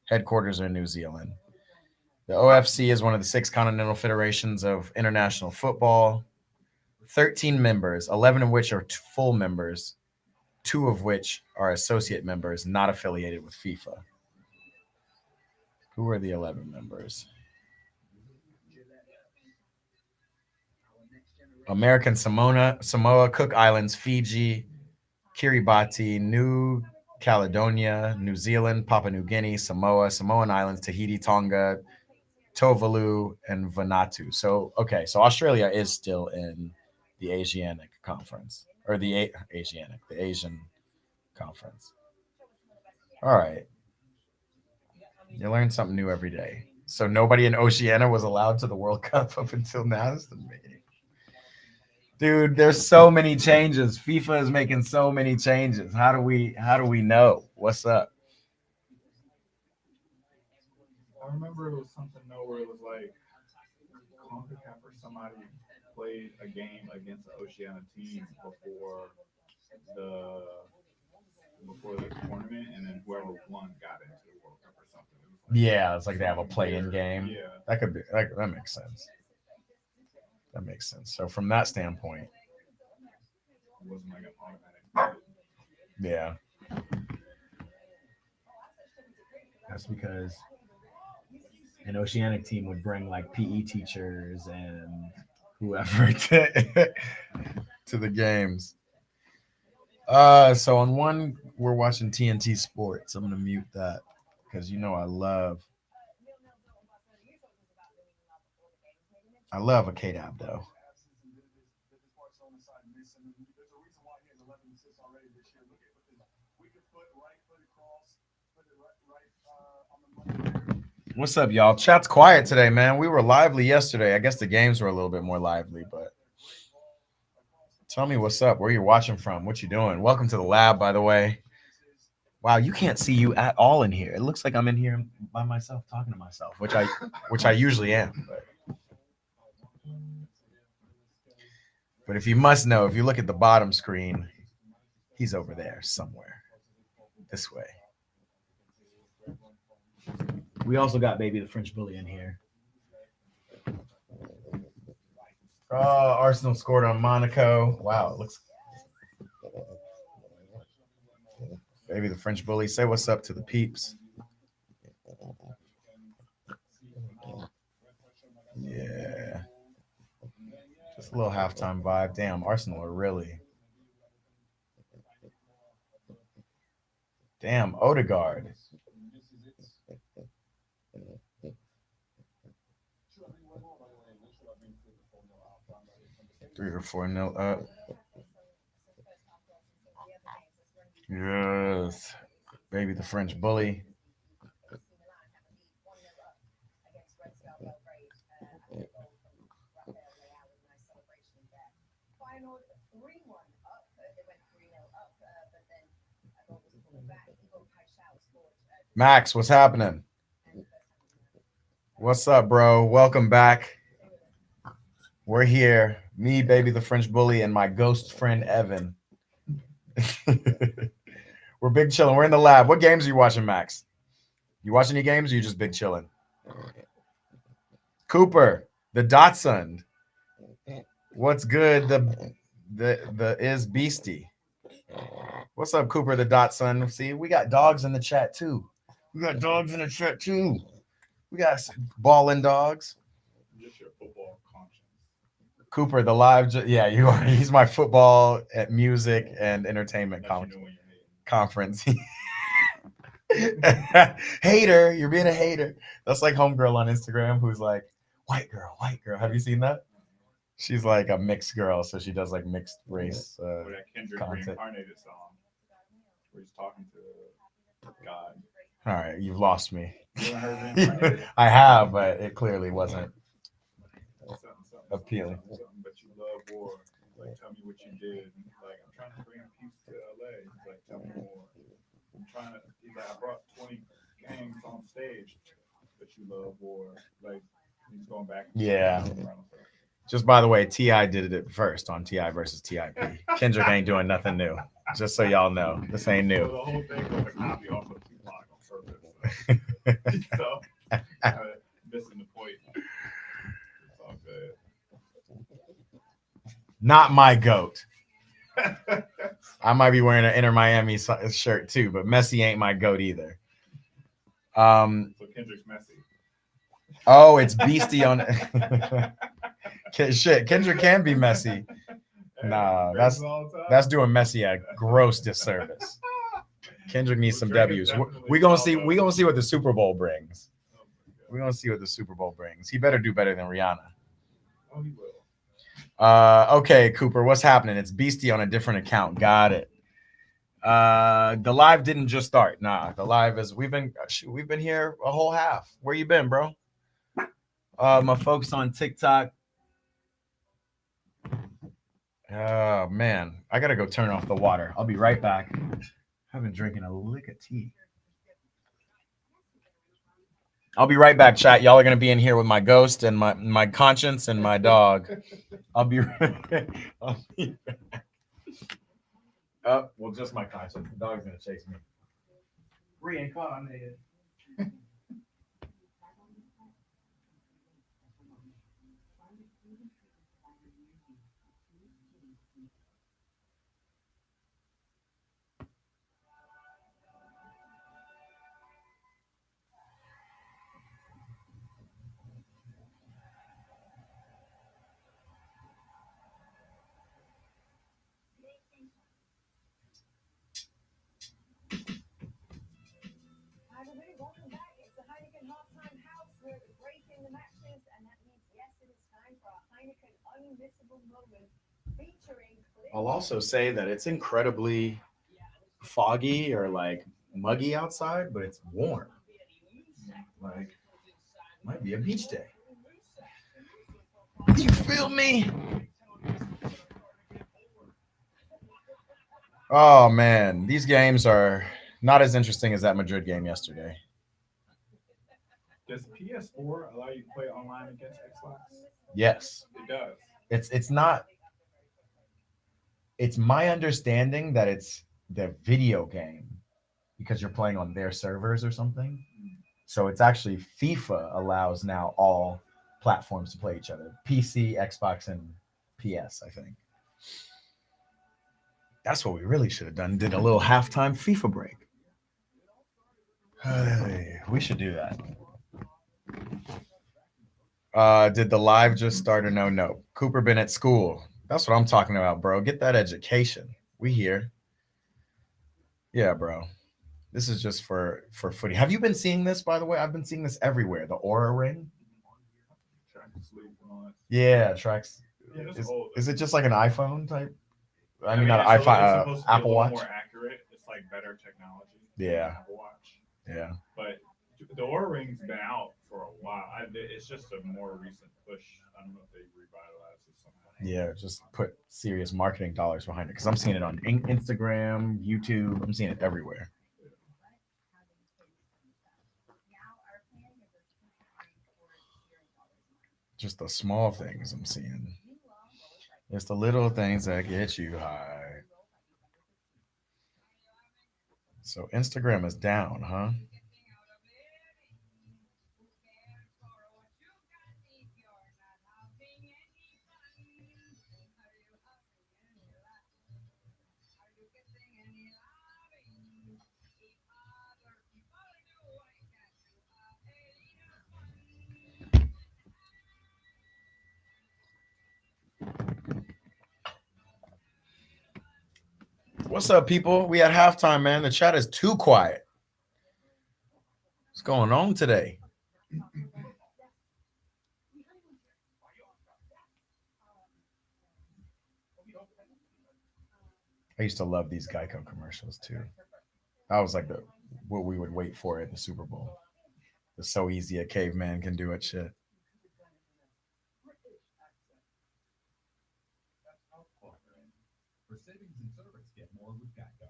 Headquarters are in New Zealand. The OFC is one of the 6 continental federations of international football. 13 members, 11 of which are full members, 2 of which are associate members not affiliated with FIFA. Who are the 11 members? American Samoa, Cook Islands, Fiji, Kiribati, New Caledonia, New Zealand, Papua New Guinea, Samoa, Samoan Islands, Tahiti, Tonga, Tuvalu, and Vanuatu. So, okay, so Australia is still in the Asiatic Conference, or the Asian Conference. All right. You learn something new every day. So nobody in Oceania was allowed to the World Cup up until now. This is amazing. Dude, there's so many changes. FIFA is making so many changes. How do we know? What's up? I remember it was something though where it was like CONCACAF or somebody played a game against the Oceania team before the tournament, and then whoever won got into the World Cup or something. Yeah, it's like they have a play-in game. Yeah. That could be that makes sense. That makes sense. So from that standpoint, It wasn't like an automatic. yeah. That's because an Oceanic team would bring like PE teachers and whoever to the games. So on one, we're watching TNT Sports. I'm gonna mute that because you know I love a Kate Abdo. What's up, y'all? Chat's quiet today, man. We were lively yesterday. I guess the games were a little bit more lively, but tell me what's up. Where you're watching from? What you doing? Welcome to the lab, by the way. Wow, you can't see you at all in here. It looks like I'm in here by myself talking to myself, which I usually am. But if you must know, if you look at the bottom screen, he's over there somewhere. This way. We also got baby the French bully in here. Oh, Arsenal scored on Monaco. Wow, it looks. Baby the French bully. Say what's up to the peeps. Yeah. Just a little halftime vibe. Damn, Arsenal are really. Damn, Odegaard. 3 or 4-0 up. Yes. Baby the French bully. Max, what's happening? What's up, bro? Welcome back. We're here. Me, baby the French bully, and my ghost friend Evan. We're big chilling. We're in the lab. What games are you watching, Max? You watching any games or you just big chilling? Cooper, the Dotson. What's good? The is beastie. What's up, Cooper, the Dotson? See, we got dogs in the chat too. We got dogs in the chat too. We got balling dogs. Just your football conscience. Cooper, the live. Yeah, you are. He's my football, music, and entertainment conference. Hater, you're being a hater. That's like homegirl on Instagram who's like, white girl, white girl. Have you seen that? She's like a mixed girl, so she does like mixed race Or that Kendrick content. reincarnated song where he's talking to God. All right, you've lost me. You haven't heard reincarnated? I have, but it clearly wasn't appealing. But you love war. Like, tell me what you did. Like, I'm trying to bring peace to LA. He's like, tell me more. I'm trying to. He's like, I brought 20 gangs on stage, but you love war. Like, he's going back. Yeah. Just by the way, T.I. did it first on T.I. versus T.I.P. Kendrick ain't doing nothing new. Just so y'all know, this ain't new. So the whole thing was a copy off of Tupac on purpose. So missing the point. It's all good. Not my goat. I might be wearing an Inter Miami shirt too, but Messi ain't my goat either. So Kendrick's messy. Oh, it's beastie on. Shit, Kendrick can be messy. Nah, that's doing Messi a gross disservice. Kendrick needs some W's. We gonna see what the Super Bowl brings. We're gonna see what the Super Bowl brings. He better do better than Rihanna. Oh, he will. Okay, Cooper, what's happening? It's Beastie on a different account. Got it. The live didn't just start. Nah, the live is we've been here a whole half. Where you been, bro? My folks on TikTok. Oh man, I gotta go turn off the water. I'll be right back. I've been drinking a lick of tea. I'll be right back, chat. Y'all are gonna be in here with my ghost and my conscience and my dog. I'll be right back. Oh, well, just my conscience. The dog's gonna chase me. Reincarnated. I'll also say that it's incredibly foggy or like muggy outside, but it's warm. Like Might be a beach day. You feel me? Oh man, these games are not as interesting as that Madrid game yesterday. Does PS4 allow you to play online against Xbox? Yes, It does. it's not. It's my understanding that it's the video game because you're playing on their servers or something. So it's actually FIFA allows now all platforms to play each other: PC, Xbox, and PS. I think that's what we really should have done. Did a little halftime FIFA break. Hey, we should do that. Did the live just start or no? No. Cooper been at school. That's what I'm talking about, bro. Get that education. We here. Yeah, bro. This is just for footy. Have you been seeing this, by the way? I've been seeing this everywhere. The Aura ring. Track to sleep and all that. Yeah, tracks. Yeah, it's Is, old. is it just like an iPhone type? I mean, mean, not it's, an iPhone. it's supposed to be Apple a little Watch. more accurate. It's like better technology. Yeah. Than Apple Watch. Yeah. But the Aura Ring's been out for a while. It's just a more recent push. I don't know if they revitalized it somehow. Yeah, just put serious marketing dollars behind it because I'm seeing it on Instagram, YouTube. I'm seeing it everywhere. Just the small things I'm seeing. It's the little things that get you high. So Instagram is down, huh? What's up, people? We at halftime, man. The chat is too quiet. What's going on today? I used to love these Geico commercials too. That was like the what we would wait for at the Super Bowl. It's so easy a caveman can do it shit. For savings and service, get more with Geico.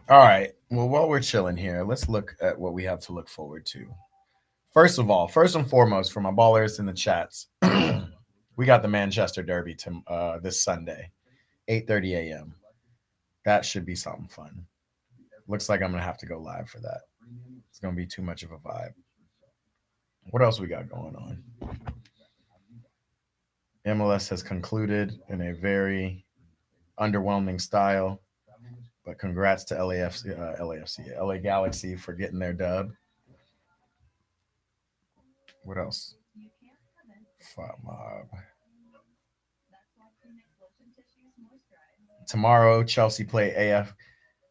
All right. Well, while we're chilling here, let's look at what we have to look forward to. First of all, first and foremost, for my ballers in the chats, we got the Manchester Derby this Sunday, 8:30 a.m. That should be something fun. Looks like I'm gonna have to go live for that. It's gonna be too much of a vibe. What else we got going on? MLS has concluded in a very underwhelming style, but congrats to LA Galaxy for getting their dub. What else? Mob. Tomorrow, Chelsea play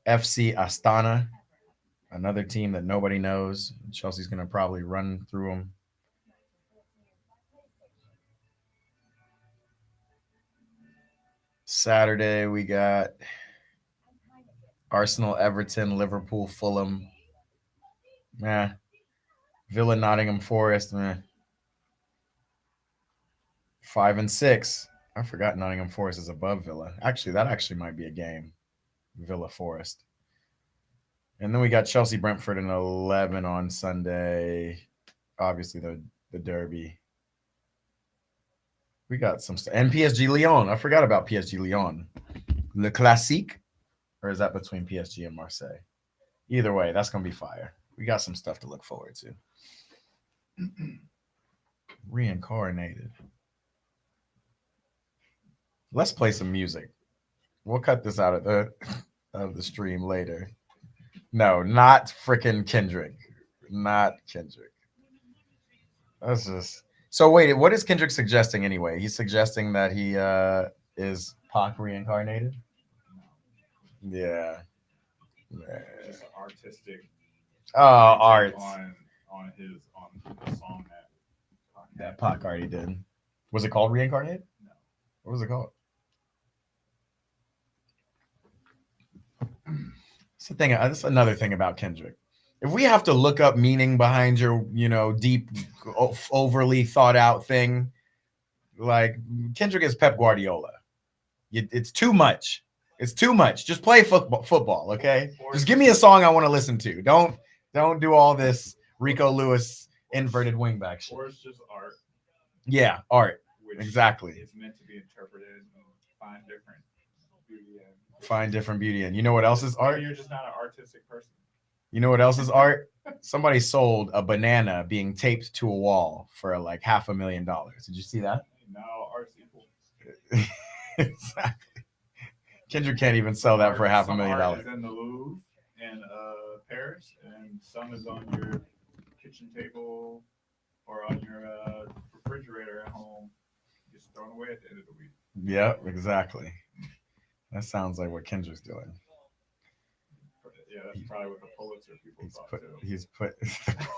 FC Astana, another team that nobody knows. Chelsea's going to probably run through them. Saturday, we got Arsenal, Everton, Liverpool, Fulham. Villa, Nottingham Forest. 5 and 6. I forgot Nottingham Forest is above Villa. Actually, that actually might be a game. Villa Forest. And then we got Chelsea Brentford in 11 on Sunday. Obviously, the Derby. We got some stuff. And PSG Lyon. I forgot about PSG Lyon. Le Classique? Or is that between PSG and Marseille? Either way, that's going to be fire. We got some stuff to look forward to. Reincarnated. Let's play some music. We'll cut this out of the stream later. No, not freaking Kendrick. Not Kendrick. That's just so. Wait, what is Kendrick suggesting anyway? He's suggesting that he is Pac reincarnated. Yeah. Just an artistic. Art on the song that Pac already did. Was it called Reincarnated? No. What was it called? That's the thing. That's another thing about Kendrick. If we have to look up meaning behind your, deep, overly thought out thing, like Kendrick is Pep Guardiola. It's too much. It's too much. Just play football, okay? Just give me a song I want to listen to. Don't do all this Rico Lewis inverted wingback shit. Or it's just art. Yeah, art. Which Exactly. It's meant to be interpreted and find different beauty in. Find different beauty in. You know what else is art? Maybe you're just not an artistic person. You know what else is art? Somebody sold a banana being taped to a wall for like $500,000. Did you see that? Now art's equal. Exactly. Kendrick can't even sell that for $500,000. Art is in the Louvre in Paris, and some is on your kitchen table or on your refrigerator at home, just thrown away at the end of the week. Yep, exactly. That sounds like what Kendrick's doing. Yeah, that's probably what the Pulitzer people thought too. He's put the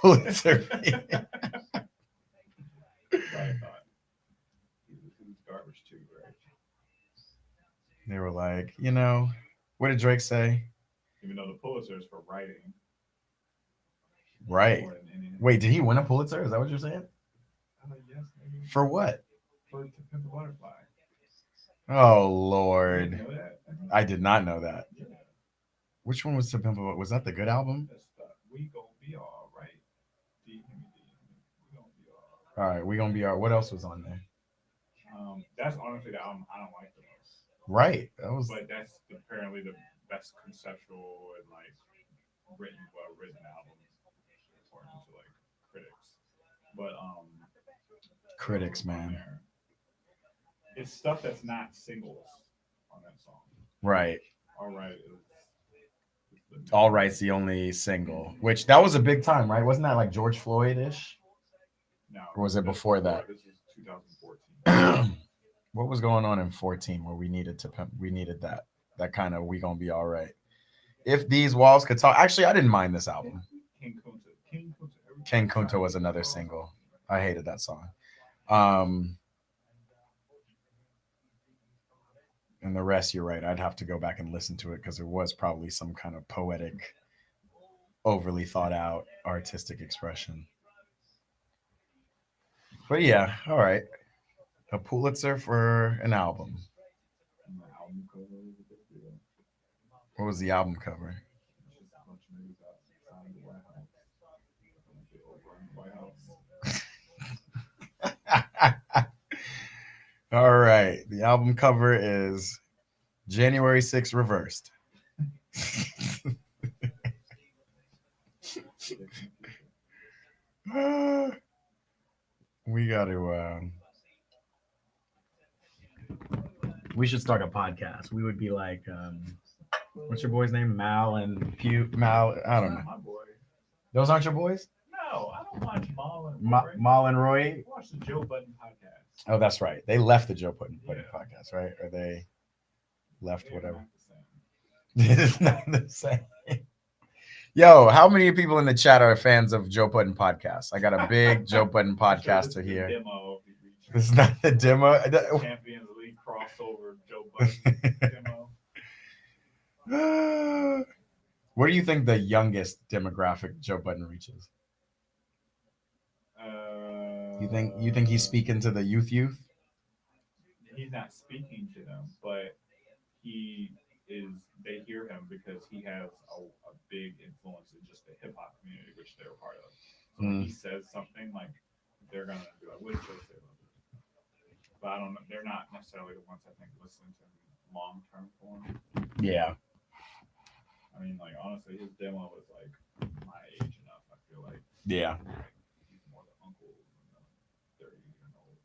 Pulitzer. I thought he was garbage too, right? They were like, what did Drake say? Even though the Pulitzer is for writing. Right. Wait, did he win a Pulitzer? Is that what you're saying? Yes, maybe. For what? For To Pimp a Butterfly. Oh, Lord. You know that? I did not know that. Yeah. Which one was To Pimp a Butterfly? Was that the good album? That's the We Gon' Be All Right. We Gon' Be All All right, We Gonna Be All Right. What else was on there? That's honestly the album I don't like the most. Right. That was. But that's apparently the best conceptual and like well-written album according to like critics. But Critics, man. It's stuff that's not singles on that song. Right. All right. All Right's the only single, which that was a big time, right? Wasn't that like George Floyd-ish? No. Or was it before that? This is 2014. What was going on in 14 where we needed that kind of We Gonna Be All Right? If These Walls Could Talk. Actually, I didn't mind this album. King Kunta was another single. I hated that song. And the rest, you're right. I'd have to go back and listen to it because there was probably some kind of poetic, overly thought out, artistic expression. But yeah, all right. A Pulitzer for an album. What was the album cover? All right. The album cover is January 6th reversed. We got to. We should start a podcast. We would be like, what's your boy's name? Mal and Pew. Mal. I don't know. My boy. Those aren't your boys? No, I don't watch Mal and Roy. Mal and Roy. I watch the Joe Budden podcast. Oh, that's right. They left the Joe Budden podcast, right? Or they left whatever. It's not the same. Yo, how many people in the chat are fans of Joe Budden podcast? I got a big Joe Budden podcaster here. This is not the demo. Champions League crossover Joe Budden demo. What do you think the youngest demographic Joe Budden reaches? You think he's speaking to the youth? He's not speaking to them, but they hear him because he has a big influence in just the hip hop community, which they're a part of. So when he says something, like they're gonna be like, "What did Joe say about this?" But I don't know. They're not necessarily the ones I think listening to him long term form. Yeah. I mean, like honestly, his demo was like my age enough. I feel like. Yeah. He's more the uncle than the 30-year-old.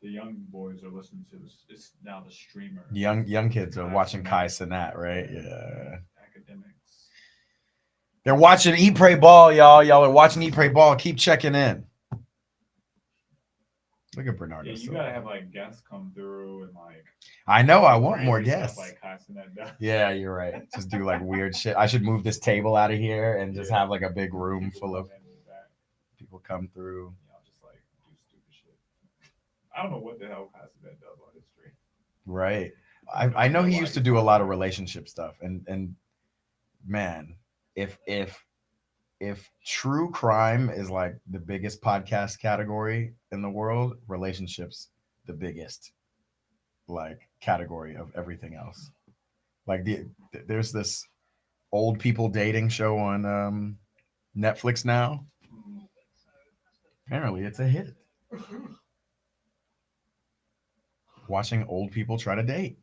The young boys are listening to this. It's now the streamer. Young kids are watching Kai Cenat, right? Yeah. Academics. They're watching Eat Pray Ball, y'all. Y'all are watching Eat Pray Ball. Keep checking in. Look at Bernardo. Yeah, you gotta have like guests come through and like. I know. I want more guests. Like Kai Cenat does. Yeah, you're right. Just do like weird shit. I should move this table out of here and just have like a big room full of people come through. I'll just like do stupid shit. I don't know what the hell Kai Cenat does on his stream. Right. I know he used to do a lot of relationship stuff, and man, if true crime is like the biggest podcast category in the world, relationships the biggest like category of everything else. Like there's this old people dating show on Netflix now. Apparently, it's a hit. Watching old people try to date.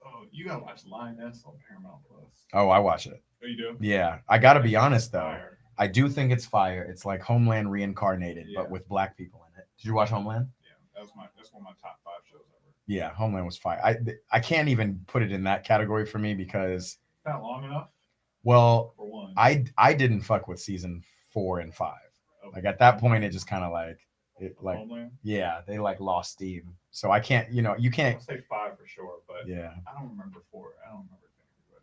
Oh, you gotta watch Lioness on Paramount Plus. Oh, I watch it. Oh, you do? Yeah, I gotta be honest though. Fire. I do think it's fire. It's like Homeland reincarnated, Yeah. but with black people in it. Did you watch Homeland? Yeah, that's one of my top 5 shows ever. Yeah, Homeland was fire. I can't even put it in that category for me because, Not long enough well, for one. I didn't fuck with season 4 and 5. Okay. Like at that point, it just kind of like it like Homeland. yeah, they like lost steam. So I can't, you I'll can't. say 5 for sure, but Yeah, I don't remember 4. I don't remember things.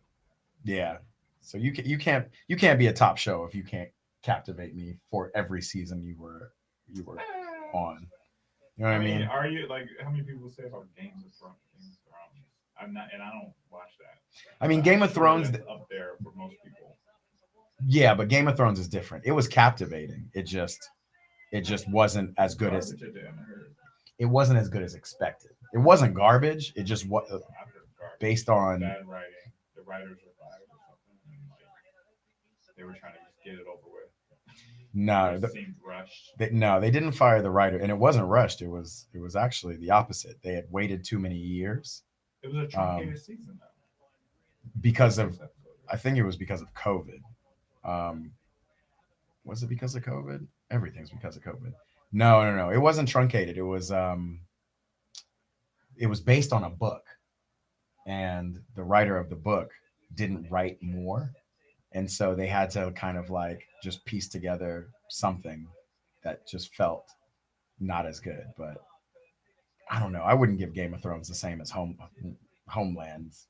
yeah. So you can't be a top show if you can't captivate me for every season you were on. You know what I mean? Are you like how many people say about Games of Thrones? I'm not, and I don't watch that. I mean, Game of Thrones that's up there for most people. Yeah, but Game of Thrones is different. It was captivating. It just wasn't as good as it wasn't as good as expected. It wasn't garbage. It just was based on bad writing. The writers were fired or something, and like they were trying to just get it over with. no. It seemed rushed. They didn't fire the writer, and it wasn't rushed. It was actually the opposite. They had waited too many years. It was a truncated season though. Because of, I think it was because of COVID. Was it because of COVID? Everything's because of COVID. No. It wasn't truncated. It was based on a book, and the writer of the book didn't write more, and so they had to kind of like just piece together something that just felt not as good. But I don't know. I wouldn't give Game of Thrones the same as Homeland's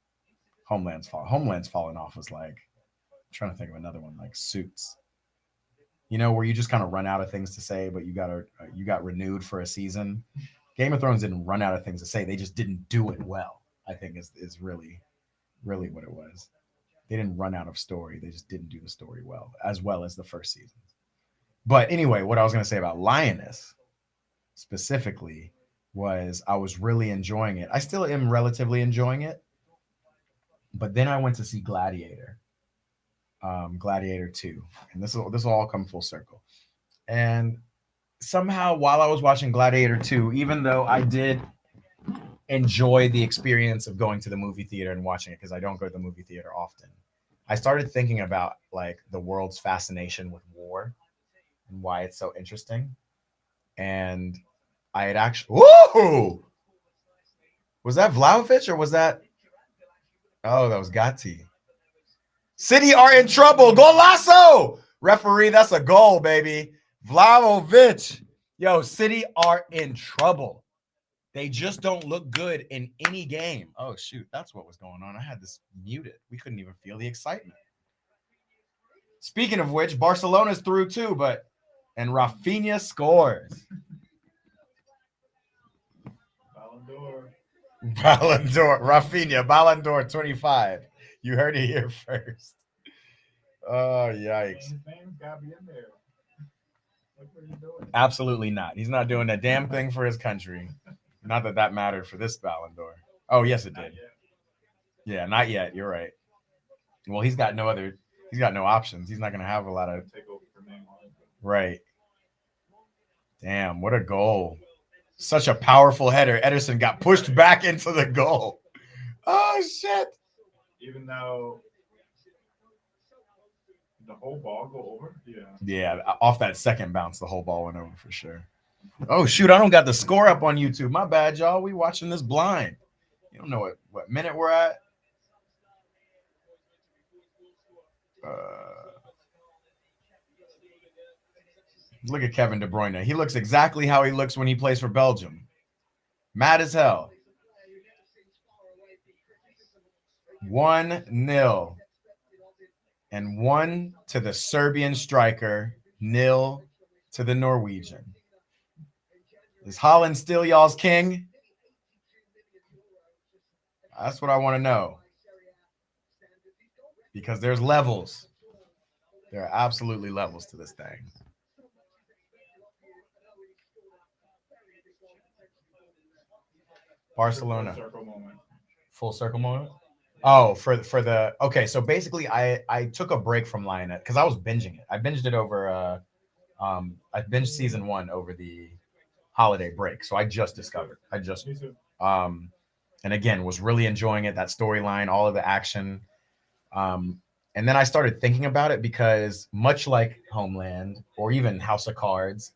fall. Homeland's falling off was like, I'm trying to think of another one, like Suits. You know, where you just kind of run out of things to say, but you got renewed for a season. Game of Thrones didn't run out of things to say; they just didn't do it well. I think is really what it was. They didn't run out of story; they just didn't do the story well as the first season. But anyway, what I was going to say about Lioness specifically was I was really enjoying it. I still am relatively enjoying it. But then I went to see Gladiator, Gladiator 2. And this will all come full circle. And somehow while I was watching Gladiator 2, even though I did enjoy the experience of going to the movie theater and watching it, because I don't go to the movie theater often, I started thinking about like the world's fascination with war and why it's so interesting. And I had actually, whoa! Was that Vlahović or was that? Oh, that was Gatti. City are in trouble. Golazo! Referee, that's a goal, baby. Vlahović. Yo, City are in trouble. They just don't look good in any game. Oh, shoot. That's what was going on. I had this muted. We couldn't even feel the excitement. Speaking of which, Barcelona's through too, and Rafinha scores. Ballon d'Or. Rafinha, Ballon d'Or 25. You heard it here first. Oh, yikes. Absolutely not. He's not doing a damn thing for his country. Not that mattered for this Ballon d'Or. Oh, yes, it did. Yeah, not yet. You're right. Well, he's got no options. He's not going to have a lot of. Right. Damn, what a goal. Such a powerful header. Ederson got pushed back into the goal. Oh, shit. Even though the whole ball go over? Yeah. Yeah, off that second bounce, the whole ball went over for sure. Oh, shoot, I don't got the score up on YouTube. My bad, y'all. We watching this blind. You don't know what minute we're at. Look at Kevin De Bruyne. He looks exactly how he looks when he plays for Belgium. Mad as hell. 1-0. And 1 to the Serbian striker, 0 to the Norwegian. Is Haaland still y'all's king? That's what I want to know. Because there's levels. There are absolutely levels to this thing. Barcelona. Circle moment. Full circle moment. Oh, for the okay. So basically, I took a break from Lioness because I was binging it. I binged it over. I binged season 1 over the holiday break. So I just discovered. Me too. And again, was really enjoying it. That storyline, all of the action. And then I started thinking about it because much like Homeland or even House of Cards,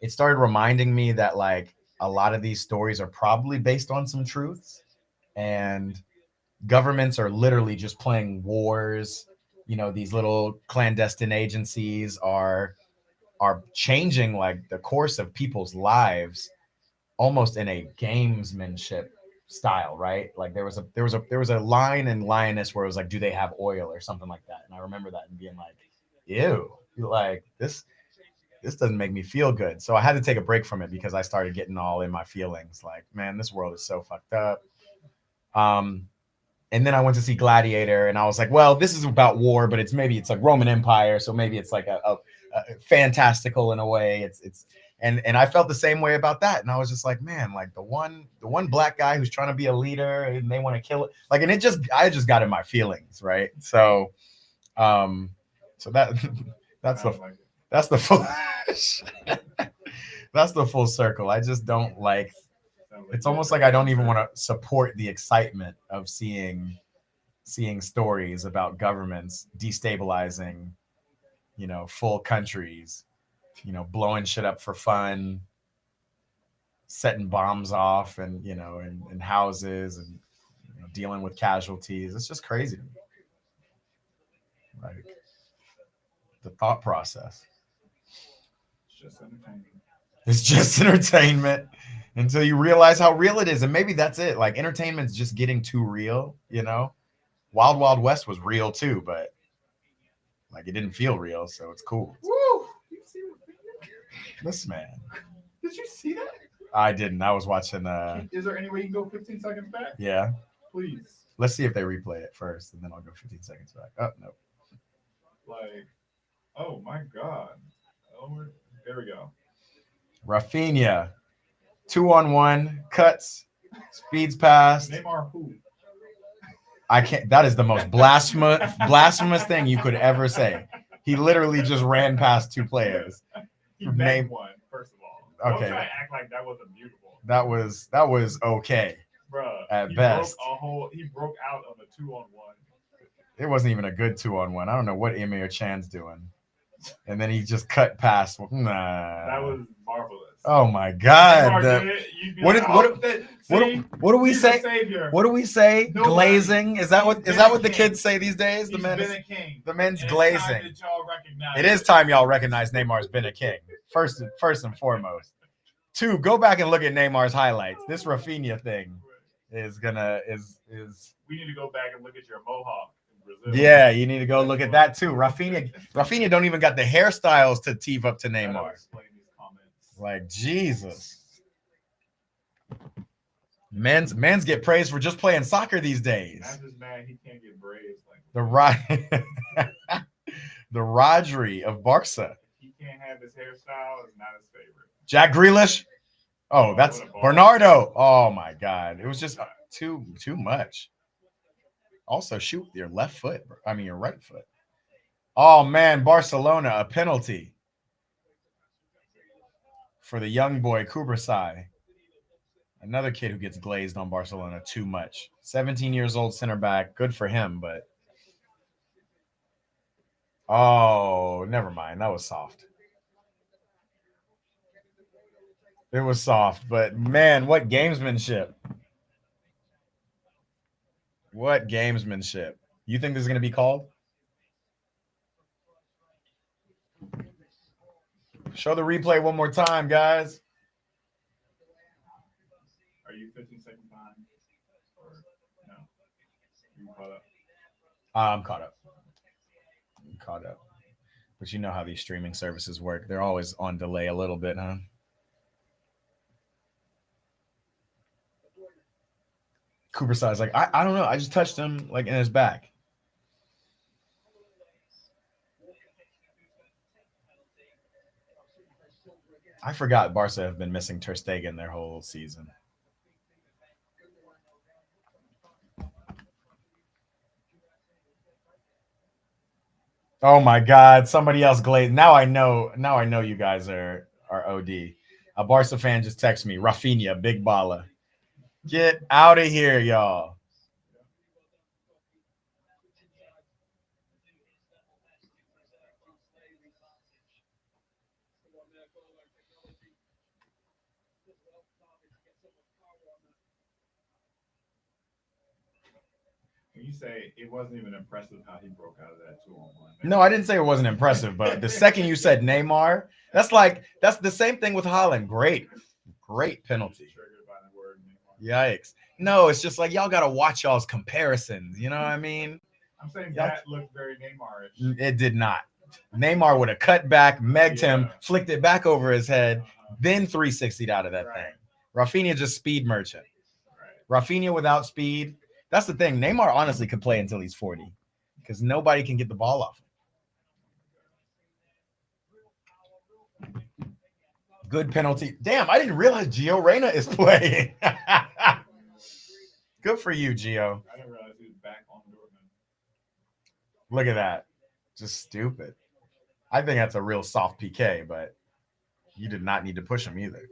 it started reminding me that like a lot of these stories are probably based on some truths, and governments are literally just playing wars. You know, these little clandestine agencies are changing like the course of people's lives almost in a gamesmanship style, right? Like there was a line in Lioness where it was like, do they have oil or something like that? And I remember that and being like, ew, like this doesn't make me feel good. So I had to take a break from it because I started getting all in my feelings. Like, man, this world is so fucked up. And then I went to see Gladiator, and I was like, well, this is about war, but it's like Roman Empire, so maybe it's like a fantastical in a way. And I felt the same way about that, and I was just like, man, like the one black guy who's trying to be a leader, and they want to kill it, like, and I just got in my feelings, right? So, so that's the full that's the full circle. I just don't like. It's almost like I don't even want to support the excitement of seeing stories about governments destabilizing, full countries, blowing shit up for fun, setting bombs off, and in houses, and dealing with casualties. It's just crazy to me. Like the thought process. It's just entertainment. It's just entertainment until you realize how real it is. And maybe that's it. Like entertainment's just getting too real, Wild Wild West was real too, but like it didn't feel real, so it's cool. Woo! You see This man. Did you see that? I didn't. I was watching Is there any way you can go 15 seconds back? Yeah. Please. Let's see if they replay it first, and then I'll go 15 seconds back. Oh no. Like, oh my god. Oh, there we go. Rafinha. 2-on-1, cuts, speeds past. Neymar who? I can't. That is the most blasphemous thing you could ever say. He literally just ran past 2 players. He named one, first of all. Okay. Don't try to act like that wasn't beautiful. That was okay. Bruh, at best. He broke out on a 2-on-1. It wasn't even a good 2-on-1. I don't know what Emir Chan's doing. And then he just cut past. Nah. That was marvelous. Oh my god. What do we say? What do we say? Nobody. Glazing? Is that what the kids say these days? He's been a king. The men's And glazing. It is time y'all recognize Neymar's been a king. First and foremost. 2, go back and look at Neymar's highlights. This Rafinha thing is we need to go back and look at your mohawk in Brazil. Yeah, you need to go look at that too. Rafinha don't even got the hairstyles to team up to Neymar. Like Jesus. Men's get praised for just playing soccer these days. I'm just mad he can't get praised like the Rodri of Barca. He can't have his hairstyle. It's not his favorite. Jack Grealish. Oh, that's Bernardo. Oh my God, it was just too much. Also, shoot with your left foot. I mean, your right foot. Oh man, Barcelona, a penalty for the young boy Kubrasai. Another kid who gets glazed on Barcelona too much. 17 years old center back. Good for him, but oh, never mind. That was soft. It was soft, but man, what gamesmanship. What gamesmanship. You think this is going to be called? Show the replay one more time, guys. Are you 15 seconds behind? Or no? Are you caught up? I'm caught up. But you know how these streaming services work. They're always on delay a little bit, huh? Cooper size like I don't know. I just touched him like in his back. I forgot Barca have been missing Ter Stegen their whole season. Oh my God! Somebody else glazed. Now I know. Now I know you guys are OD. A Barca fan just texted me. Rafinha, big baller. Get out of here, y'all. When you say it wasn't even impressive how he broke out of that 2-on-1. No, I didn't say it wasn't impressive, but the second you said Neymar, that's the same thing with Haaland. Great penalty. Triggered by the word Neymar. Yikes. No, it's just like y'all gotta watch y'all's comparisons. You know what I mean? I'm saying that looked very Neymar-ish. It did not. Neymar would have cut back, megged him, flicked it back over his head, then 360'd out of that thing. Rafinha just speed merchant. Rafinha without speed. That's the thing. Neymar honestly could play until he's 40 because nobody can get the ball off him. Good penalty. Damn, I didn't realize Gio Reyna is playing. Good for you, Gio. I didn't realize he was back on Dortmund. Look at that. Just stupid. I think that's a real soft PK, but you did not need to push him either.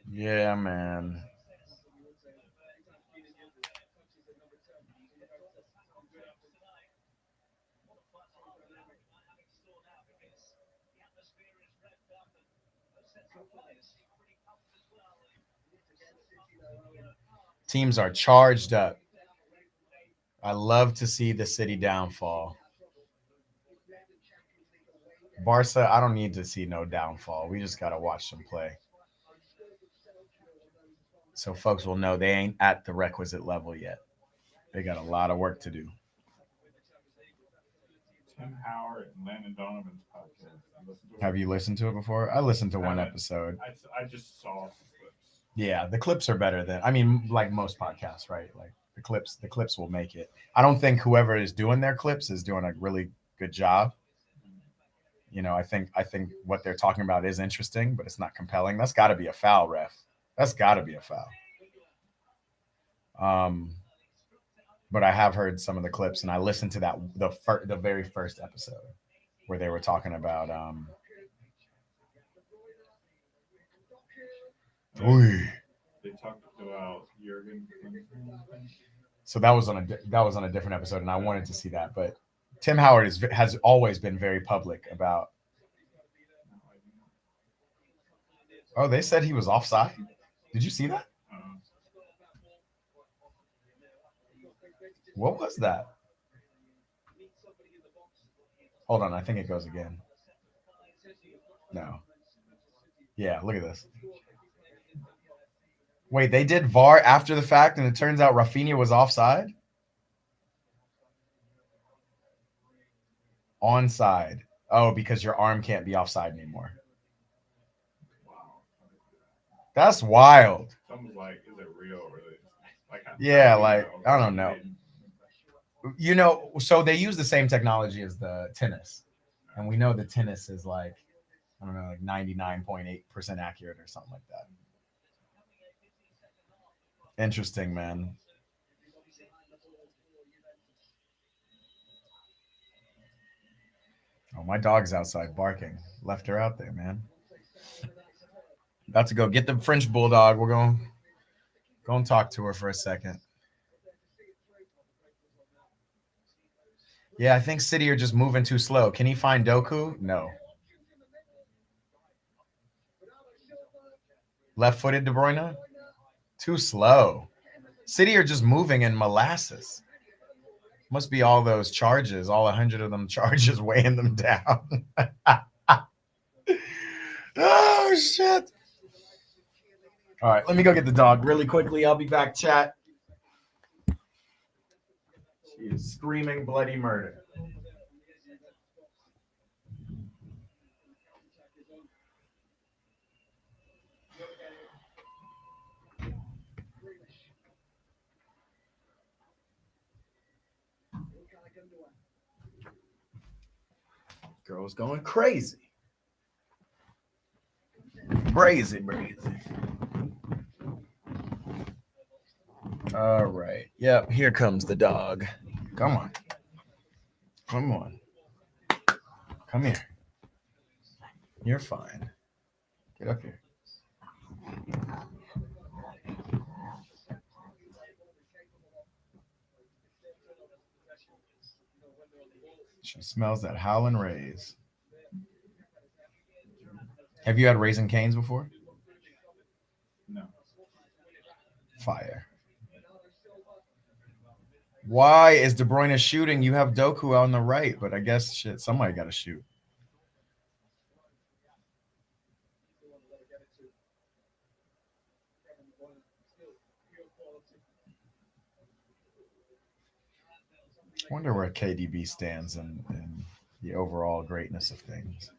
Yeah, man. Teams are charged up. I love to see the City downfall. Barca, I don't need to see no downfall. We just got to watch them play. So folks will know they ain't at the requisite level yet. They got a lot of work to do. Tim Howard and Landon Donovan's podcast. Have you listened to it before? I listened to one episode. I just saw some clips. Yeah, the clips are better than like most podcasts, right? Like the clips will make it. I don't think whoever is doing their clips is doing a really good job. You know, I think what they're talking about is interesting, but it's not compelling. That's got to be a foul, ref. That's got to be a foul. But I have heard some of the clips, and I listened to that the very first episode where they were talking about. They talked about Jurgen. So that was on a different episode, and I wanted to see that, but Tim Howard has always been very public about. Oh, they said he was offside. Did you see that? What was that? Hold on, I think it goes again. No. Yeah, look at this. Wait, they did VAR after the fact, and it turns out Rafinha was offside? Onside. Oh, because your arm can't be offside anymore. That's wild. Someone's like, is it real? Or I don't know. You know, so they use the same technology as the tennis. And we know the tennis is like, I don't know, like 99.8% accurate or something like that. Interesting, man. Oh, my dog's outside barking. Left her out there, man. About to go get the French bulldog. We're going to go and talk to her for a second. Yeah, I think City are just moving too slow. Can he find Doku? No. Left-footed De Bruyne? Too slow. City are just moving in molasses. Must be all those charges, all 100 of them charges weighing them down. Oh, shit. All right, let me go get the dog really quickly. I'll be back, chat. She is screaming bloody murder. Girl's going crazy. Brazy. All right. Yep, here comes the dog. Come on. Come here. You're fine. Get up here. She smells that Howlin' Rays. Have you had Raisin Canes before? No. Fire. Why is De Bruyne shooting? You have Doku on the right, but I guess shit, somebody got to shoot. I wonder where KDB stands in the overall greatness of things.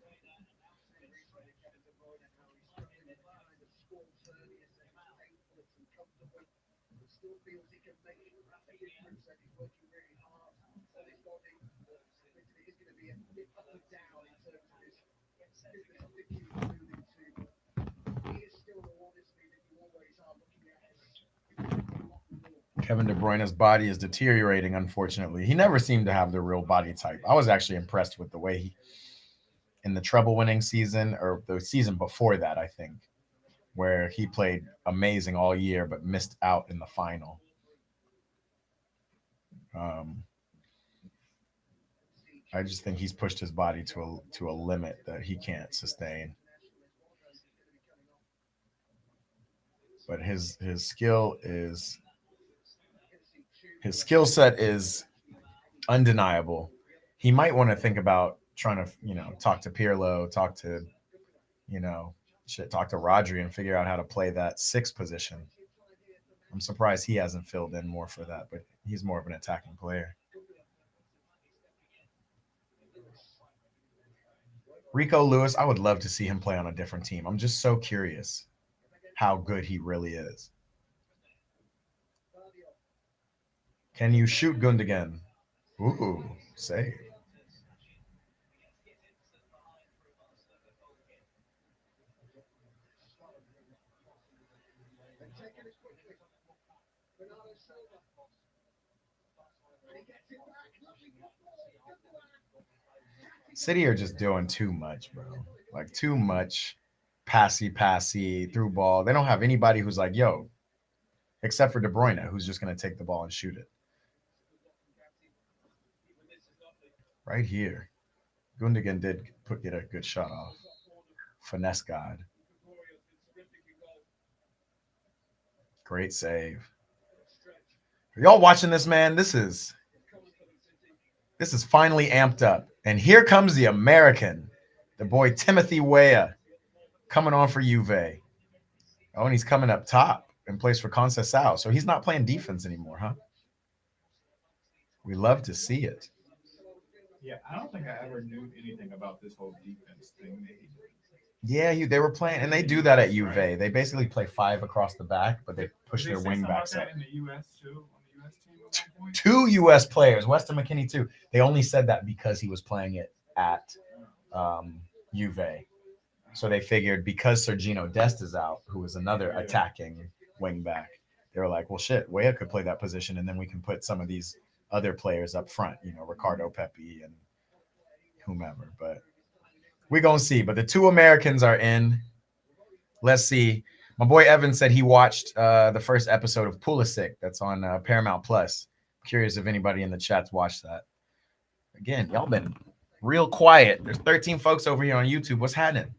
Kevin De Bruyne's body is deteriorating, unfortunately. He never seemed to have the real body type. I was actually impressed with the way he, in the treble winning season, or the season before that, I think, where he played amazing all year but missed out in the final. I just think he's pushed his body to a limit that he can't sustain. But his skill set is undeniable. He might want to think about trying to, talk to Pirlo, talk to Rodri and figure out how to play that sixth position. I'm surprised he hasn't filled in more for that, but he's more of an attacking player. Rico Lewis, I would love to see him play on a different team. I'm just so curious how good he really is. Can you shoot Gundogan? Ooh, save. City are just doing too much, bro. Like too much passy through ball. They don't have anybody who's like, yo, except for De Bruyne, who's just going to take the ball and shoot it. Right here. Gundogan did get a good shot off. Finesse God. Great save. Are y'all watching this, man? This is finally amped up. And here comes the American, the boy Timothy Weah, coming on for Juve. Oh, and he's coming up top and plays for Conceição. So he's not playing defense anymore, huh? We love to see it. Yeah, I don't think I ever knew anything about this whole defense thing. Yeah, they were playing, and they do that at Juve. Right? They basically play five across the back, but they push their wing backs up. In the U.S. too, on the U.S. team. Two U.S. players, Weston McKennie too. They only said that because he was playing it at Juve. So they figured because Sergino Dest is out, who is another attacking wing back, they were like, well, shit, Weah could play that position, and then we can put some of these other players up front, Ricardo Pepi and whomever. But we're going to see. But the two Americans are in. Let's see. My boy Evan said he watched the first episode of Pulisic that's on Paramount Plus. Curious if anybody in the chat's watched that. Again, y'all been real quiet. There's 13 folks over here on YouTube. What's happening?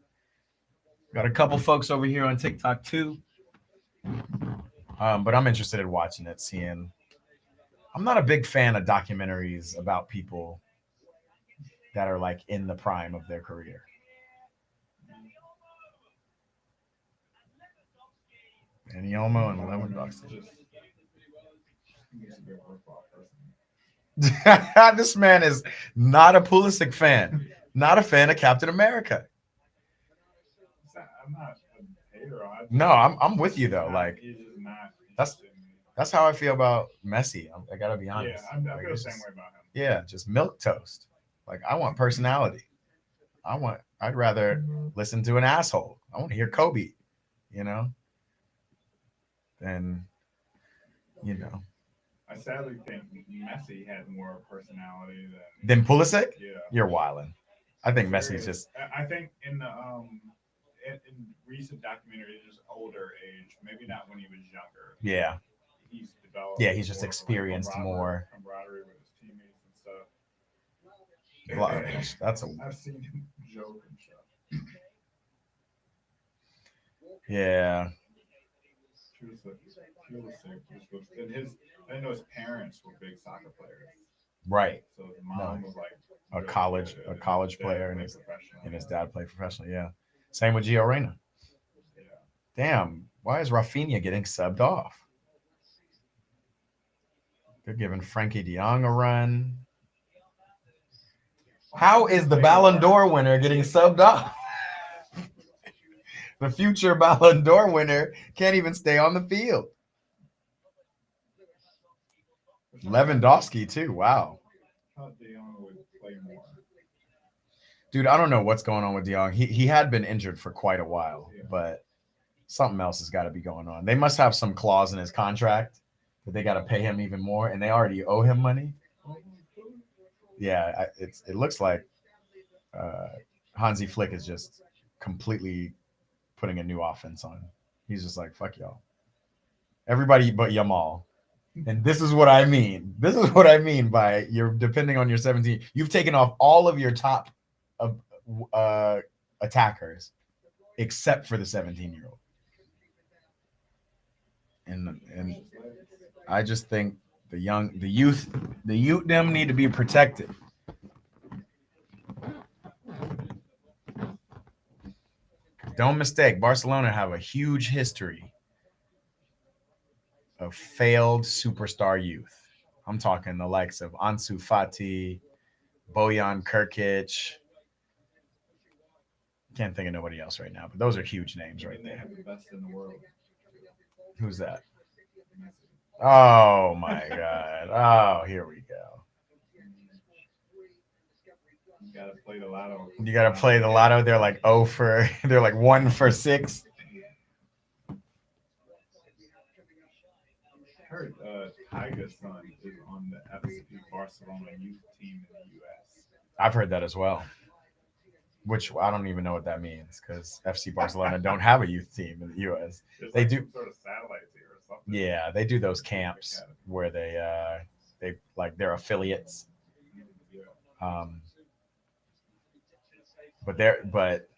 Got a couple folks over here on TikTok too. But I'm interested in watching it, seeing. I'm not a big fan of documentaries about people that are like in the prime of their career. And Yomo and Lewandowski. He's a good football person. This man is not a Pulisic fan, not a fan of Captain America. I'm not a hater on it. No, I'm with you though. Like he's just not. that's how I feel about Messi. I gotta be honest. Yeah, I Like, feel the same way about him. Yeah, just milk toast. Like I want personality. I'd rather listen to an asshole. I want to hear Kobe, you know, than, you know. I sadly think Messi had more personality Than Pulisic? Yeah. You're wilding. I think Messi's just. I think in the in recent documentaries, just older age, maybe not when he was younger. Yeah. He's developed. Yeah, he's just experienced more. Camaraderie with his teammates and stuff. Vlahović, that's a. I've seen him joke and stuff. Yeah. I know his parents were big soccer players. Right. So his mom was like a college player, and his dad played professionally. Yeah. Same with Gio Reyna. Yeah. Damn, why is Rafinha getting subbed off? They're giving Frankie de Jong a run. How is the Ballon d'Or winner getting subbed off? The future Ballon d'Or winner can't even stay on the field. Lewandowski too. Wow. De Jong would play more. Dude, I don't know what's going on with De Jong. He had been injured for quite a while, but something else has got to be going on. They must have some clause in his contract that they got to pay him even more, and they already owe him money. Yeah, it looks like Hansi Flick is just completely putting a new offense on. He's just like, fuck y'all. Everybody but Yamal. And this is what I mean. This is what I mean by you're depending on your 17. You've taken off all of your top attackers except for the 17-year-old. And I just think the youth them need to be protected. Don't mistake, Barcelona have a huge history of failed superstar youth. I'm talking the likes of Ansu Fati, Bojan Krkić. Can't think of nobody else right now, but those are huge names right there. They have the best in the world. Who's that? Oh my God. Oh, here we go. You gotta play the lotto. You gotta play the lotto. They're like they're like 1 for 6. I heard Tiger's son is on the FC Barcelona youth team in the US. I've heard that as well. Which I don't even know what that means because FC Barcelona don't have a youth team in the US. They do sort of satellites here or something. Yeah, they do those camps where they like they're affiliates. But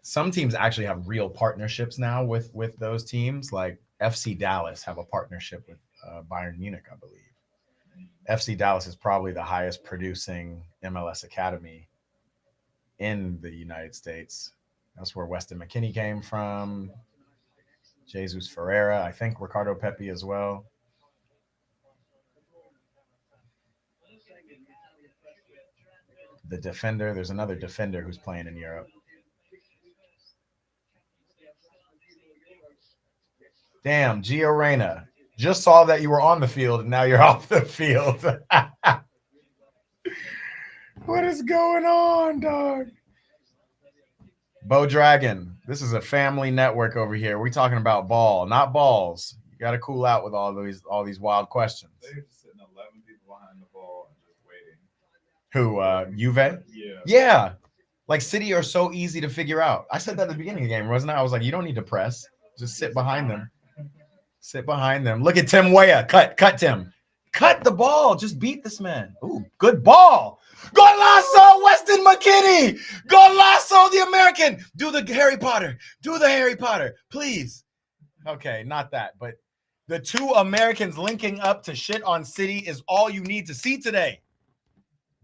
some teams actually have real partnerships now with those teams. Like FC Dallas have a partnership with Bayern Munich, I believe. FC Dallas is probably the highest producing MLS academy in the United States. That's where Weston McKennie came from. Jesus Ferreira, I think Ricardo Pepi as well. The defender, there's another defender who's playing in Europe. Damn, Gio Reyna. Just saw that you were on the field and now you're off the field. What is going on, dog? Bo Dragon. This is a family network over here. We're talking about ball, not balls. You got to cool out with all these wild questions. They're just sitting 11 people behind the ball and just waiting. Who, Juve? Yeah. Yeah. Like City are so easy to figure out. I said that at the beginning of the game, wasn't I? I was like, you don't need to press. Just sit behind them. Sit behind them. Look at Tim Weah. Cut Tim. Cut the ball. Just beat this man. Ooh, good ball. Golazo, Weston McKennie. Golazo, the American. Do the Harry Potter. Do the Harry Potter, please. Okay, not that, but the two Americans linking up to shit on City is all you need to see today.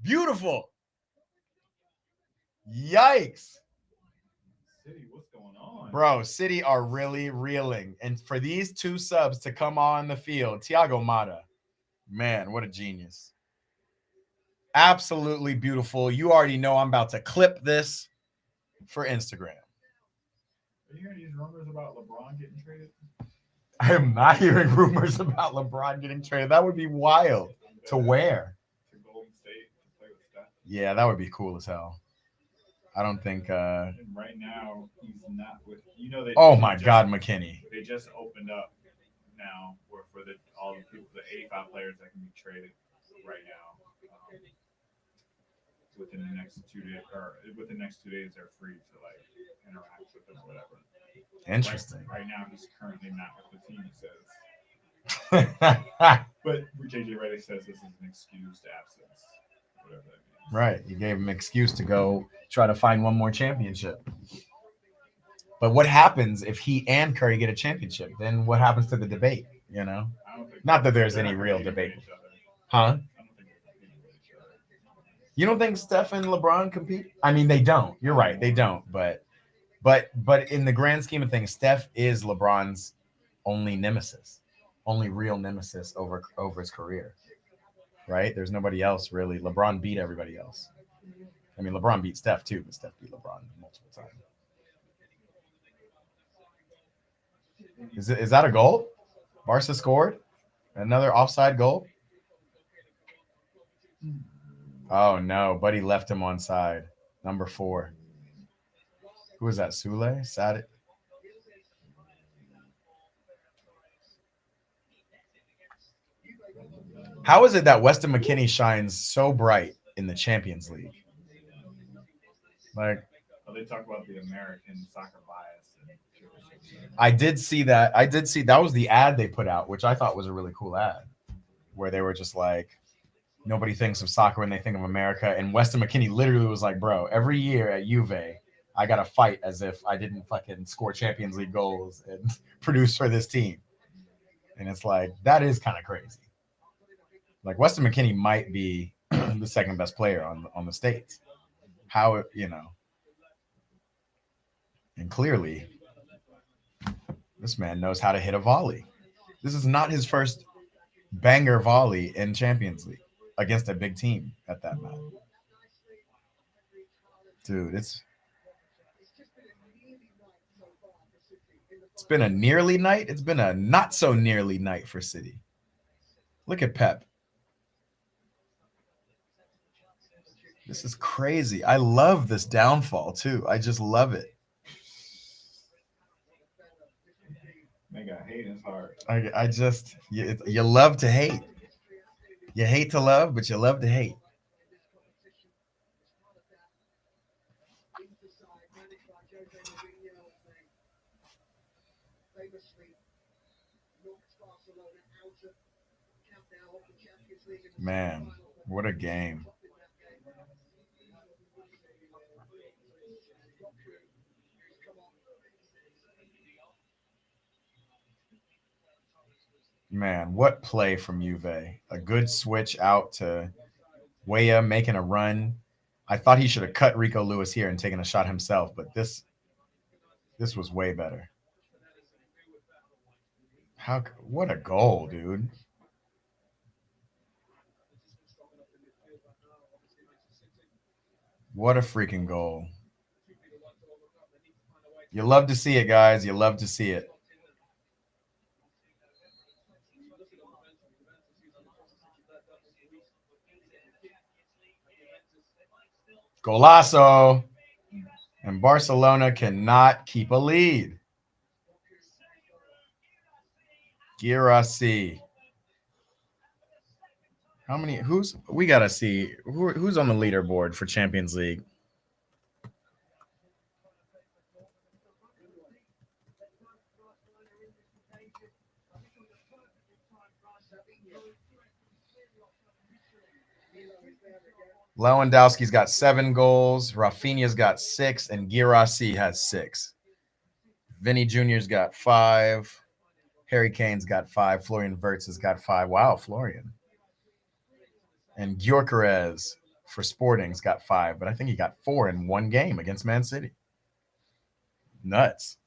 Beautiful. Yikes. City, what's going on? won. Bro, City are really reeling. And for these 2 subs to come on the field, Thiago Mata, man, what a genius. Absolutely beautiful. You already know I'm about to clip this for Instagram. Are you hearing these rumors about LeBron getting traded? I am not hearing rumors about LeBron getting traded. That would be wild. To where? To Golden State to play with Steph. Yeah, that would be cool as hell. I don't think And right now he's not with. You know they. Oh they my just- God, McKinney. They just opened up now where for all the people, the 85 players that can be traded right now. Within the next 2 days, they're free to like interact with them or whatever. Interesting. Right now, he's currently not with the team. He says, Right. but JJ Redick says this is an excused absence. Whatever that means. You gave him an excuse to go try to find one more championship. But what happens if he and Curry get a championship? Then what happens to the debate? I don't think Not that there's they're any not real competing debate. with each other. Huh? I don't think they're competing with each other. You don't think Steph and LeBron compete? I mean, they don't. You're right, they don't. But in the grand scheme of things, Steph is LeBron's only nemesis, only real nemesis over his career. Right? There's nobody else really. LeBron beat everybody else. I mean, LeBron beat Steph too, but Steph beat LeBron multiple times. Is that a goal? Barca scored another offside goal. Oh no, Buddy left him on side. Number 4. Who was that? Sule? Sad. How is it that Weston McKennie shines so bright in the Champions League? Like, They talk about the American soccer bias. I did see that. That was the ad they put out, which I thought was a really cool ad, where they were just like, nobody thinks of soccer when they think of America. And Weston McKennie literally was like, bro, every year at Juve, I got to fight as if I didn't fucking score Champions League goals and produce for this team. And it's like, that is kind of crazy. Like, Weston McKennie might be the second best player on the States. How, and clearly, this man knows how to hit a volley. This is not his first banger volley in Champions League against a big team at that matter. Dude, it's been a nearly night. It's been a not so nearly night for City. Look at Pep. This is crazy. I love this downfall too. I just love it. They got hate his heart. I just you love to hate. You hate to love, but you love to hate. Man, what a game. Man, what play from Juve. A good switch out to Weah making a run. I thought he should have cut Rico Lewis here and taken a shot himself, but this was way better. What a goal, dude. What a freaking goal. You love to see it, guys. You love to see it. Golazo. And Barcelona cannot keep a lead. Girassi. How many? We gotta see who's on the leaderboard for Champions League. Lewandowski's got 7 goals. Rafinha's got 6, and Girassi has 6. Vinny Jr.'s got 5. Harry Kane's got 5. Florian Wirtz has got 5. Wow, Florian. And Gyökeres for Sporting's got 5, but I think he got 4 in one game against Man City. Nuts.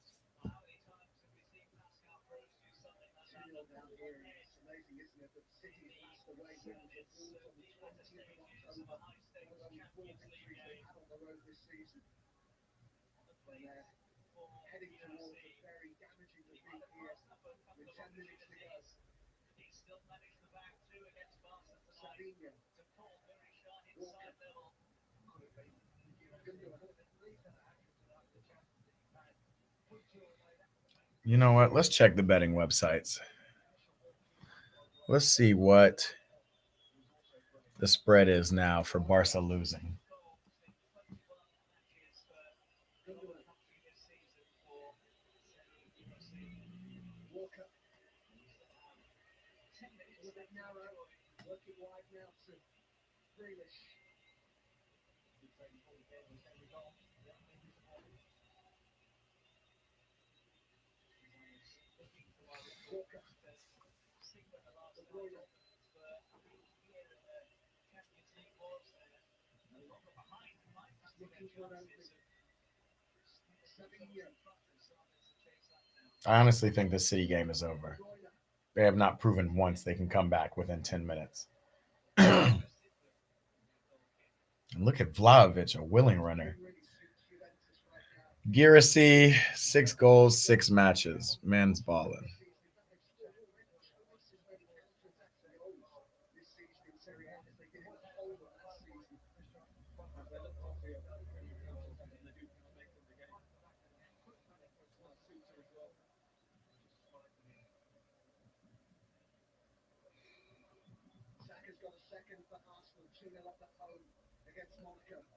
You know what? Let's check the betting websites. Let's see what the spread is now for Barca losing. I honestly think this City game is over. They have not proven once they can come back within 10 minutes. And look at Vlahović, a willing runner. Girassi, 6 goals, 6 matches. Man's balling.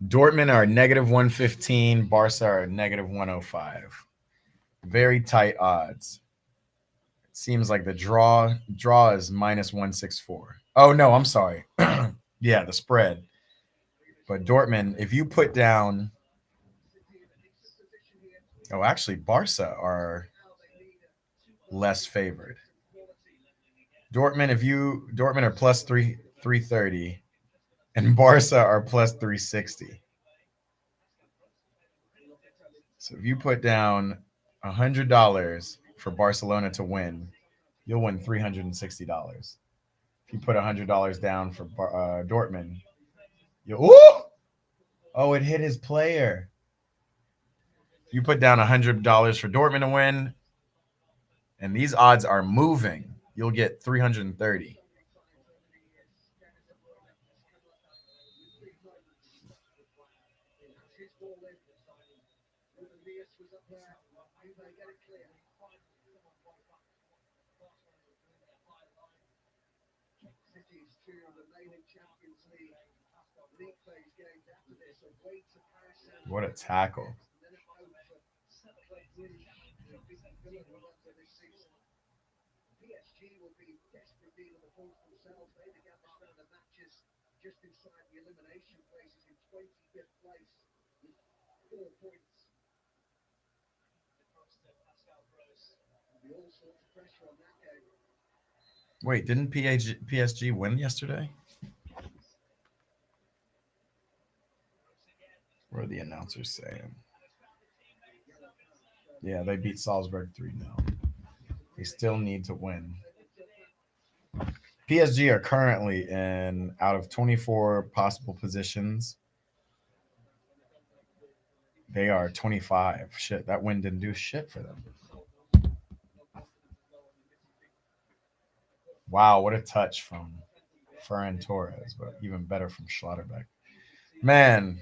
Dortmund are negative 115. Barca are negative 105. Very tight odds. It seems like the draw is minus 164. Oh, no, I'm sorry. Yeah, the spread. But Dortmund, if you put down. Oh, actually, Barca are less favored. Dortmund are plus 330, and Barca are plus 360. So if you put down $100 for Barcelona to win, you'll win $360. If you put $100 down for Dortmund, it hit his player. If you put down $100 for Dortmund to win, and these odds are moving, you'll get 330. What a tackle. Wait, didn't PSG win yesterday? What are the announcers saying? Yeah, they beat Salzburg 3-0. They still need to win. PSG are currently in, out of 24 possible positions, they are 25. Shit, that win didn't do shit for them. Wow, what a touch from Ferran Torres, but even better from Schlotterbeck. Man.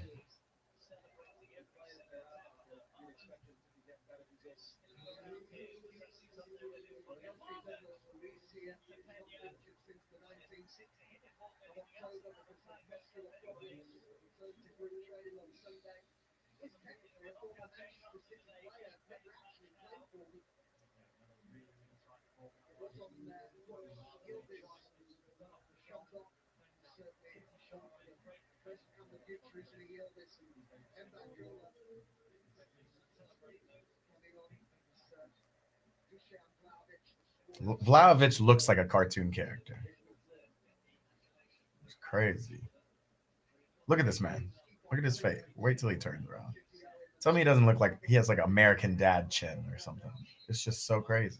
Vlahović looks like a cartoon character. It's crazy. Look at this man. Look at his face. Wait till he turns around. Tell me he doesn't look like he has like American Dad chin or something. It's just so crazy.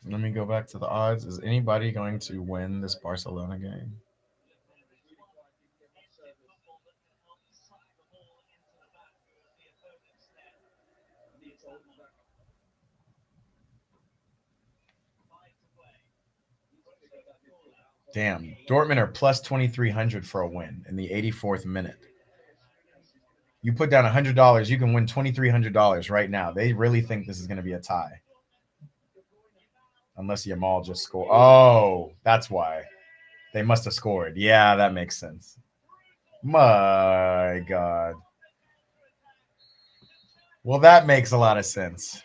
Let me go back to the odds. Is anybody going to win this Barcelona game? Damn, Dortmund are plus 2,300 for a win in the 84th minute. You put down $100, you can win $2,300 right now. They really think this is going to be a tie. Unless Yamal just scored. Oh, that's why. They must have scored. Yeah, that makes sense. My God. Well, that makes a lot of sense.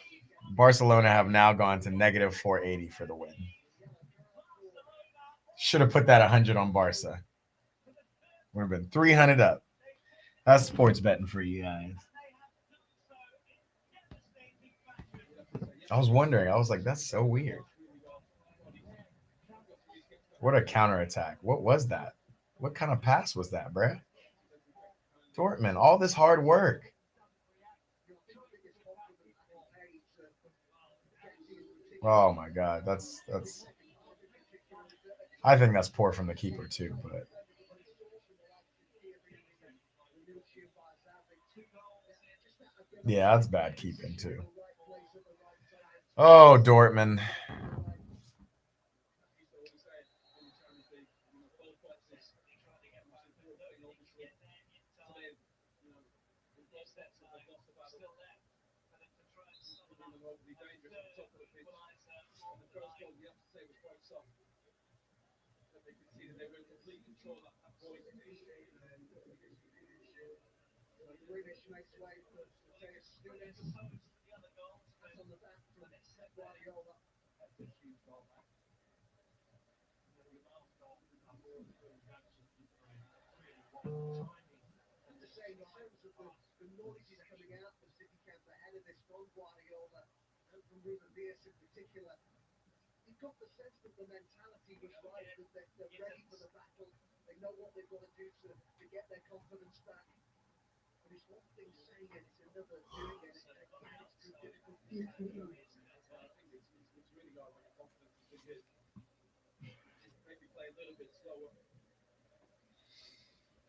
Barcelona have now gone to negative 480 for the win. Should have put that 100 on Barca. Would have been 300 up. That's sports betting for you guys. I was wondering. I was like, that's so weird. What a counterattack. What was that? What kind of pass was that, bruh? Dortmund, all this hard work. Oh my God, that's. I think that's poor from the keeper too, but yeah, that's bad keeping too. Oh, Dortmund.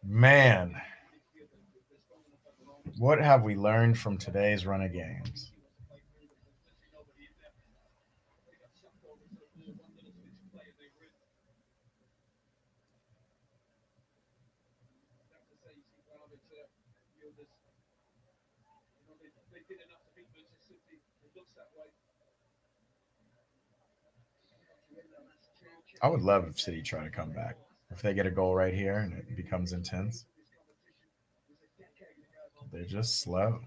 Man, what have we learned from today's run of games? I would love if City try to come back. If they get a goal right here and it becomes intense, they're just slow.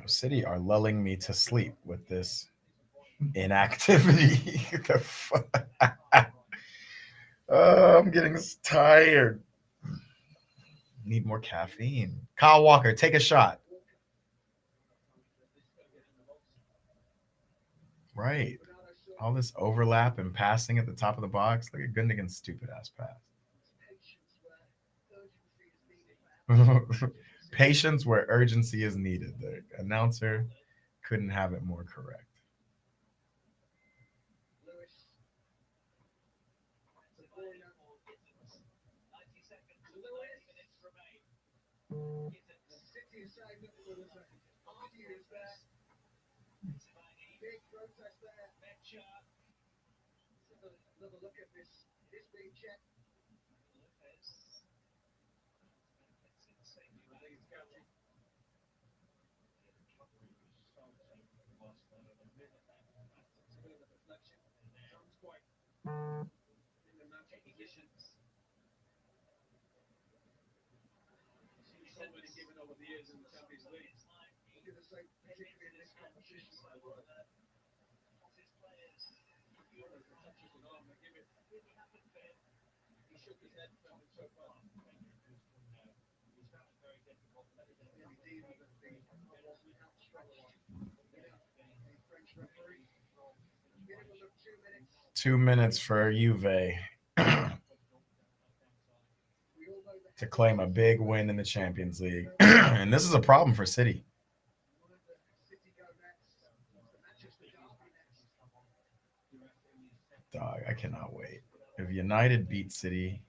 City are lulling me to sleep with this inactivity. The fuck? I'm getting tired. Need more caffeine. Kyle Walker, take a shot. Right. All this overlap and passing at the top of the box. Look at Gundogan's stupid ass pass. Patience where urgency is needed. The announcer couldn't have it more correct. 2 minutes for Juve to claim a big win in the Champions League. And this is a problem for City. Dog, I cannot wait. If United beat City,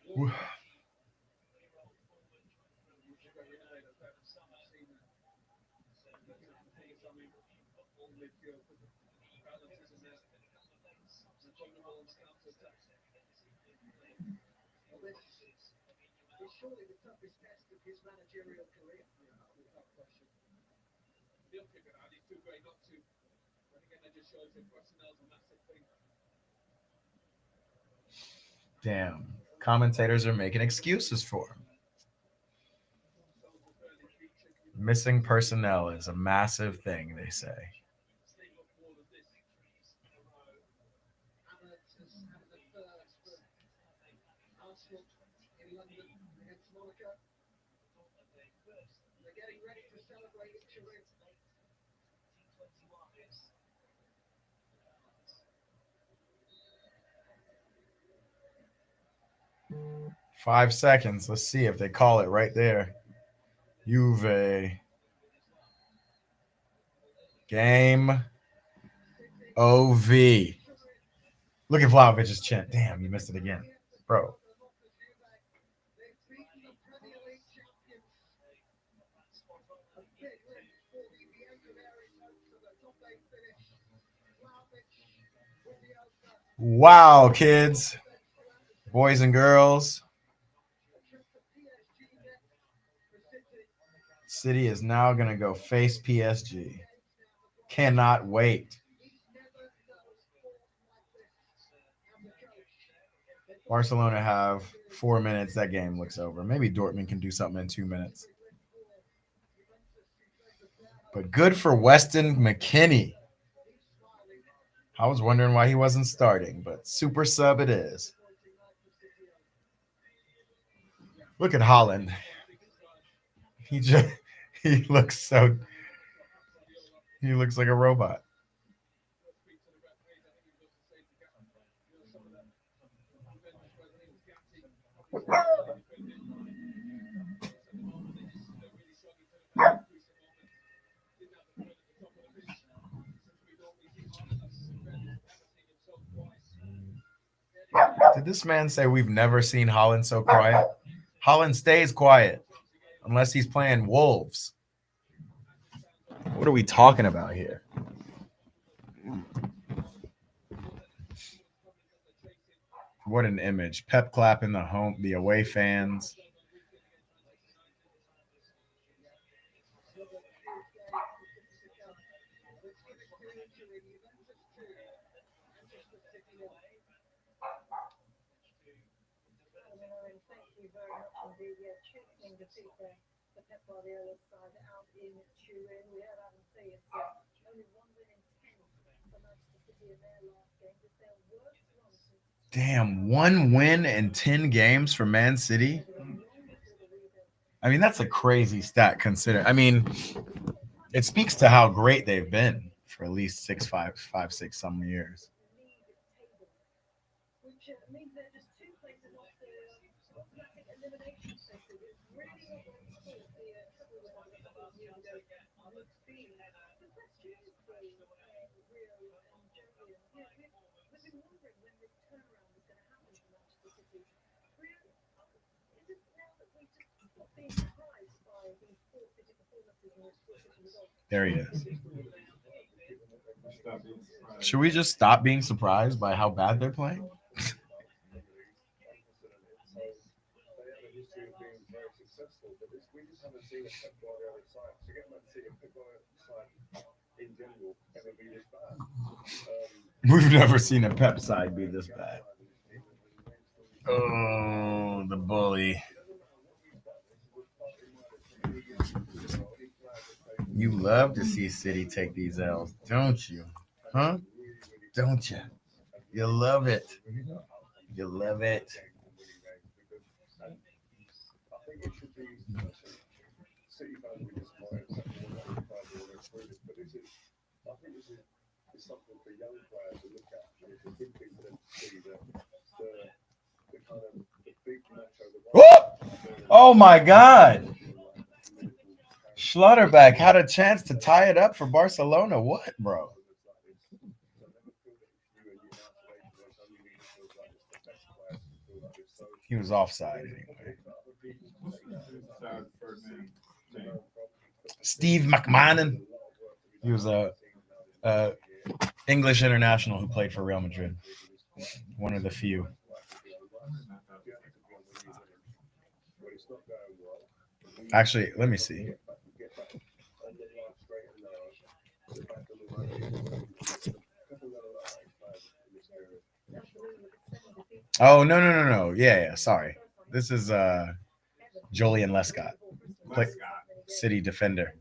whew. Damn. Commentators are making excuses for him. Missing personnel is a massive thing, they say. Five seconds. Let's see if they call it right there. Juve. Game OV. Look at Vlahovic's chin. Damn, you missed it again. Bro. Wow, kids, boys and girls. City is now going to go face PSG. Cannot wait. Barcelona have 4 minutes. That game looks over. Maybe Dortmund can do something in 2 minutes. But good for Weston McKennie. I was wondering why he wasn't starting, but super sub it is. Look at Haaland. He looks like a robot. Did this man say we've never seen Haaland so quiet? Haaland stays quiet unless he's playing Wolves. What are we talking about here? What an image. Pep clapping the away fans. Damn, 1 win in 10 games for Man City. I mean, that's a crazy stat consider. I mean, it speaks to how great they've been for at least 6 some years. There he is. Stop being surprised. Should we just stop being surprised by how bad they're playing? We've never seen a Pep side be this bad. Oh, the bully. You love to see City take these L's, don't you? Huh? Don't you? You love it. You love it. Whoop! Oh my God. Schlotterbeck had a chance to tie it up for Barcelona. What, bro? He was offside anyway. Sad Ferdinand name. Steve McMahon. He was a English international who played for Real Madrid. One of the few. Actually, let me see. Oh, no. Yeah, sorry. This is Julian Lescott, Lescott. City defender.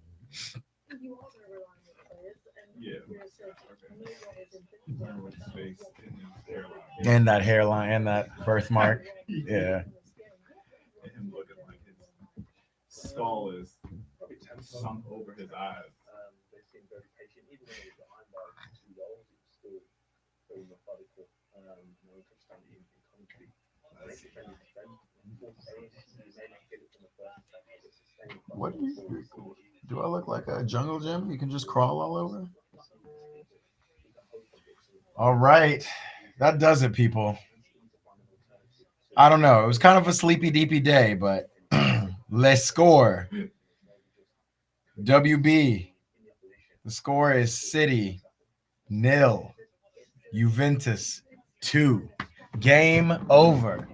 Yeah. Okay. Remember with his face and his hairline. And that hairline and that birthmark. Yeah. And him looking like his skull is sunk over his eyes. What do I look like a jungle gym? You can just crawl all over? All right. That does it, people. I don't know. It was kind of a sleepy, deepy day, but let's score. WB. The score is City 0, Juventus 2. Game over.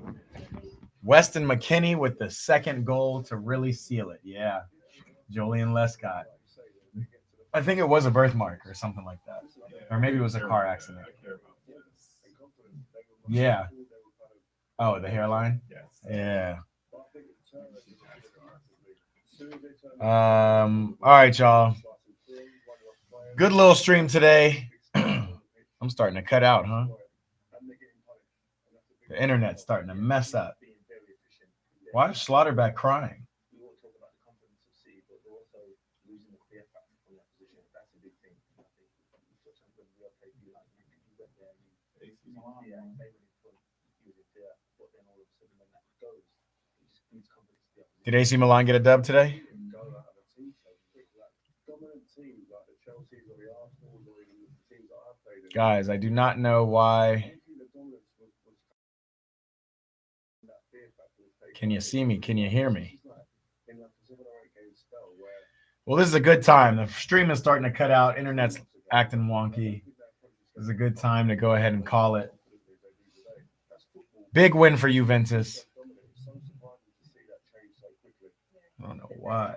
Weston McKennie with the second goal to really seal it. Yeah. Julian Lescott. I think it was a birthmark or something like that. Or maybe it was a car accident. Yeah. Oh, the hairline? Yes. Yeah. All right, y'all. Good little stream today. I'm starting to cut out, huh? The internet's starting to mess up. Why is Schlotterbeck crying? Did AC Milan get a dub today? Guys, I do not know why. Can you see me? Can you hear me? Well, this is a good time. The stream is starting to cut out. Internet's acting wonky. This is a good time to go ahead and call it. Big win for Juventus. I don't know why.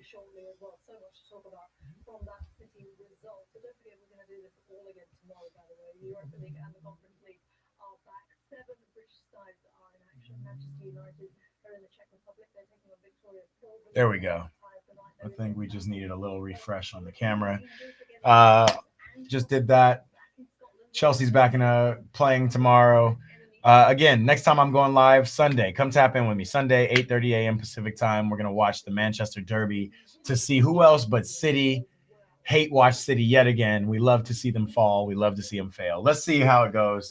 Shortly as well. So much to talk about from that City result. So don't forget, we're going to do this all again tomorrow, by the way. The Europa League and the Conference League are back. 7 British sides are in action. Manchester United are in the Czech Republic. They're taking on Victoria. There we go. I think we just needed a little refresh on the camera. Just did that. Chelsea's back in playing tomorrow. Again, next time I'm going live Sunday. Come tap in with me. Sunday, 8:30 a.m. Pacific time. We're going to watch the Manchester Derby to see who else but City. Hate watch City yet again. We love to see them fall. We love to see them fail. Let's see how it goes.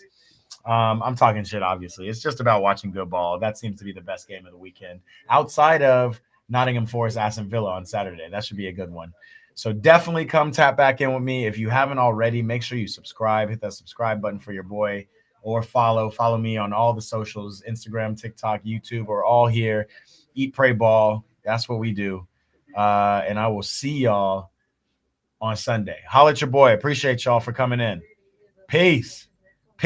I'm talking shit, obviously. It's just about watching good ball. That seems to be the best game of the weekend. Outside of Nottingham Forest, Aston Villa on Saturday. That should be a good one. So definitely come tap back in with me. If you haven't already, make sure you subscribe. Hit that subscribe button for your boy, or follow me on all the socials, Instagram, TikTok, YouTube. We're all here. Eat, pray, ball. That's what we do. And I will see y'all on Sunday. Holla at your boy. Appreciate y'all for coming in. Peace.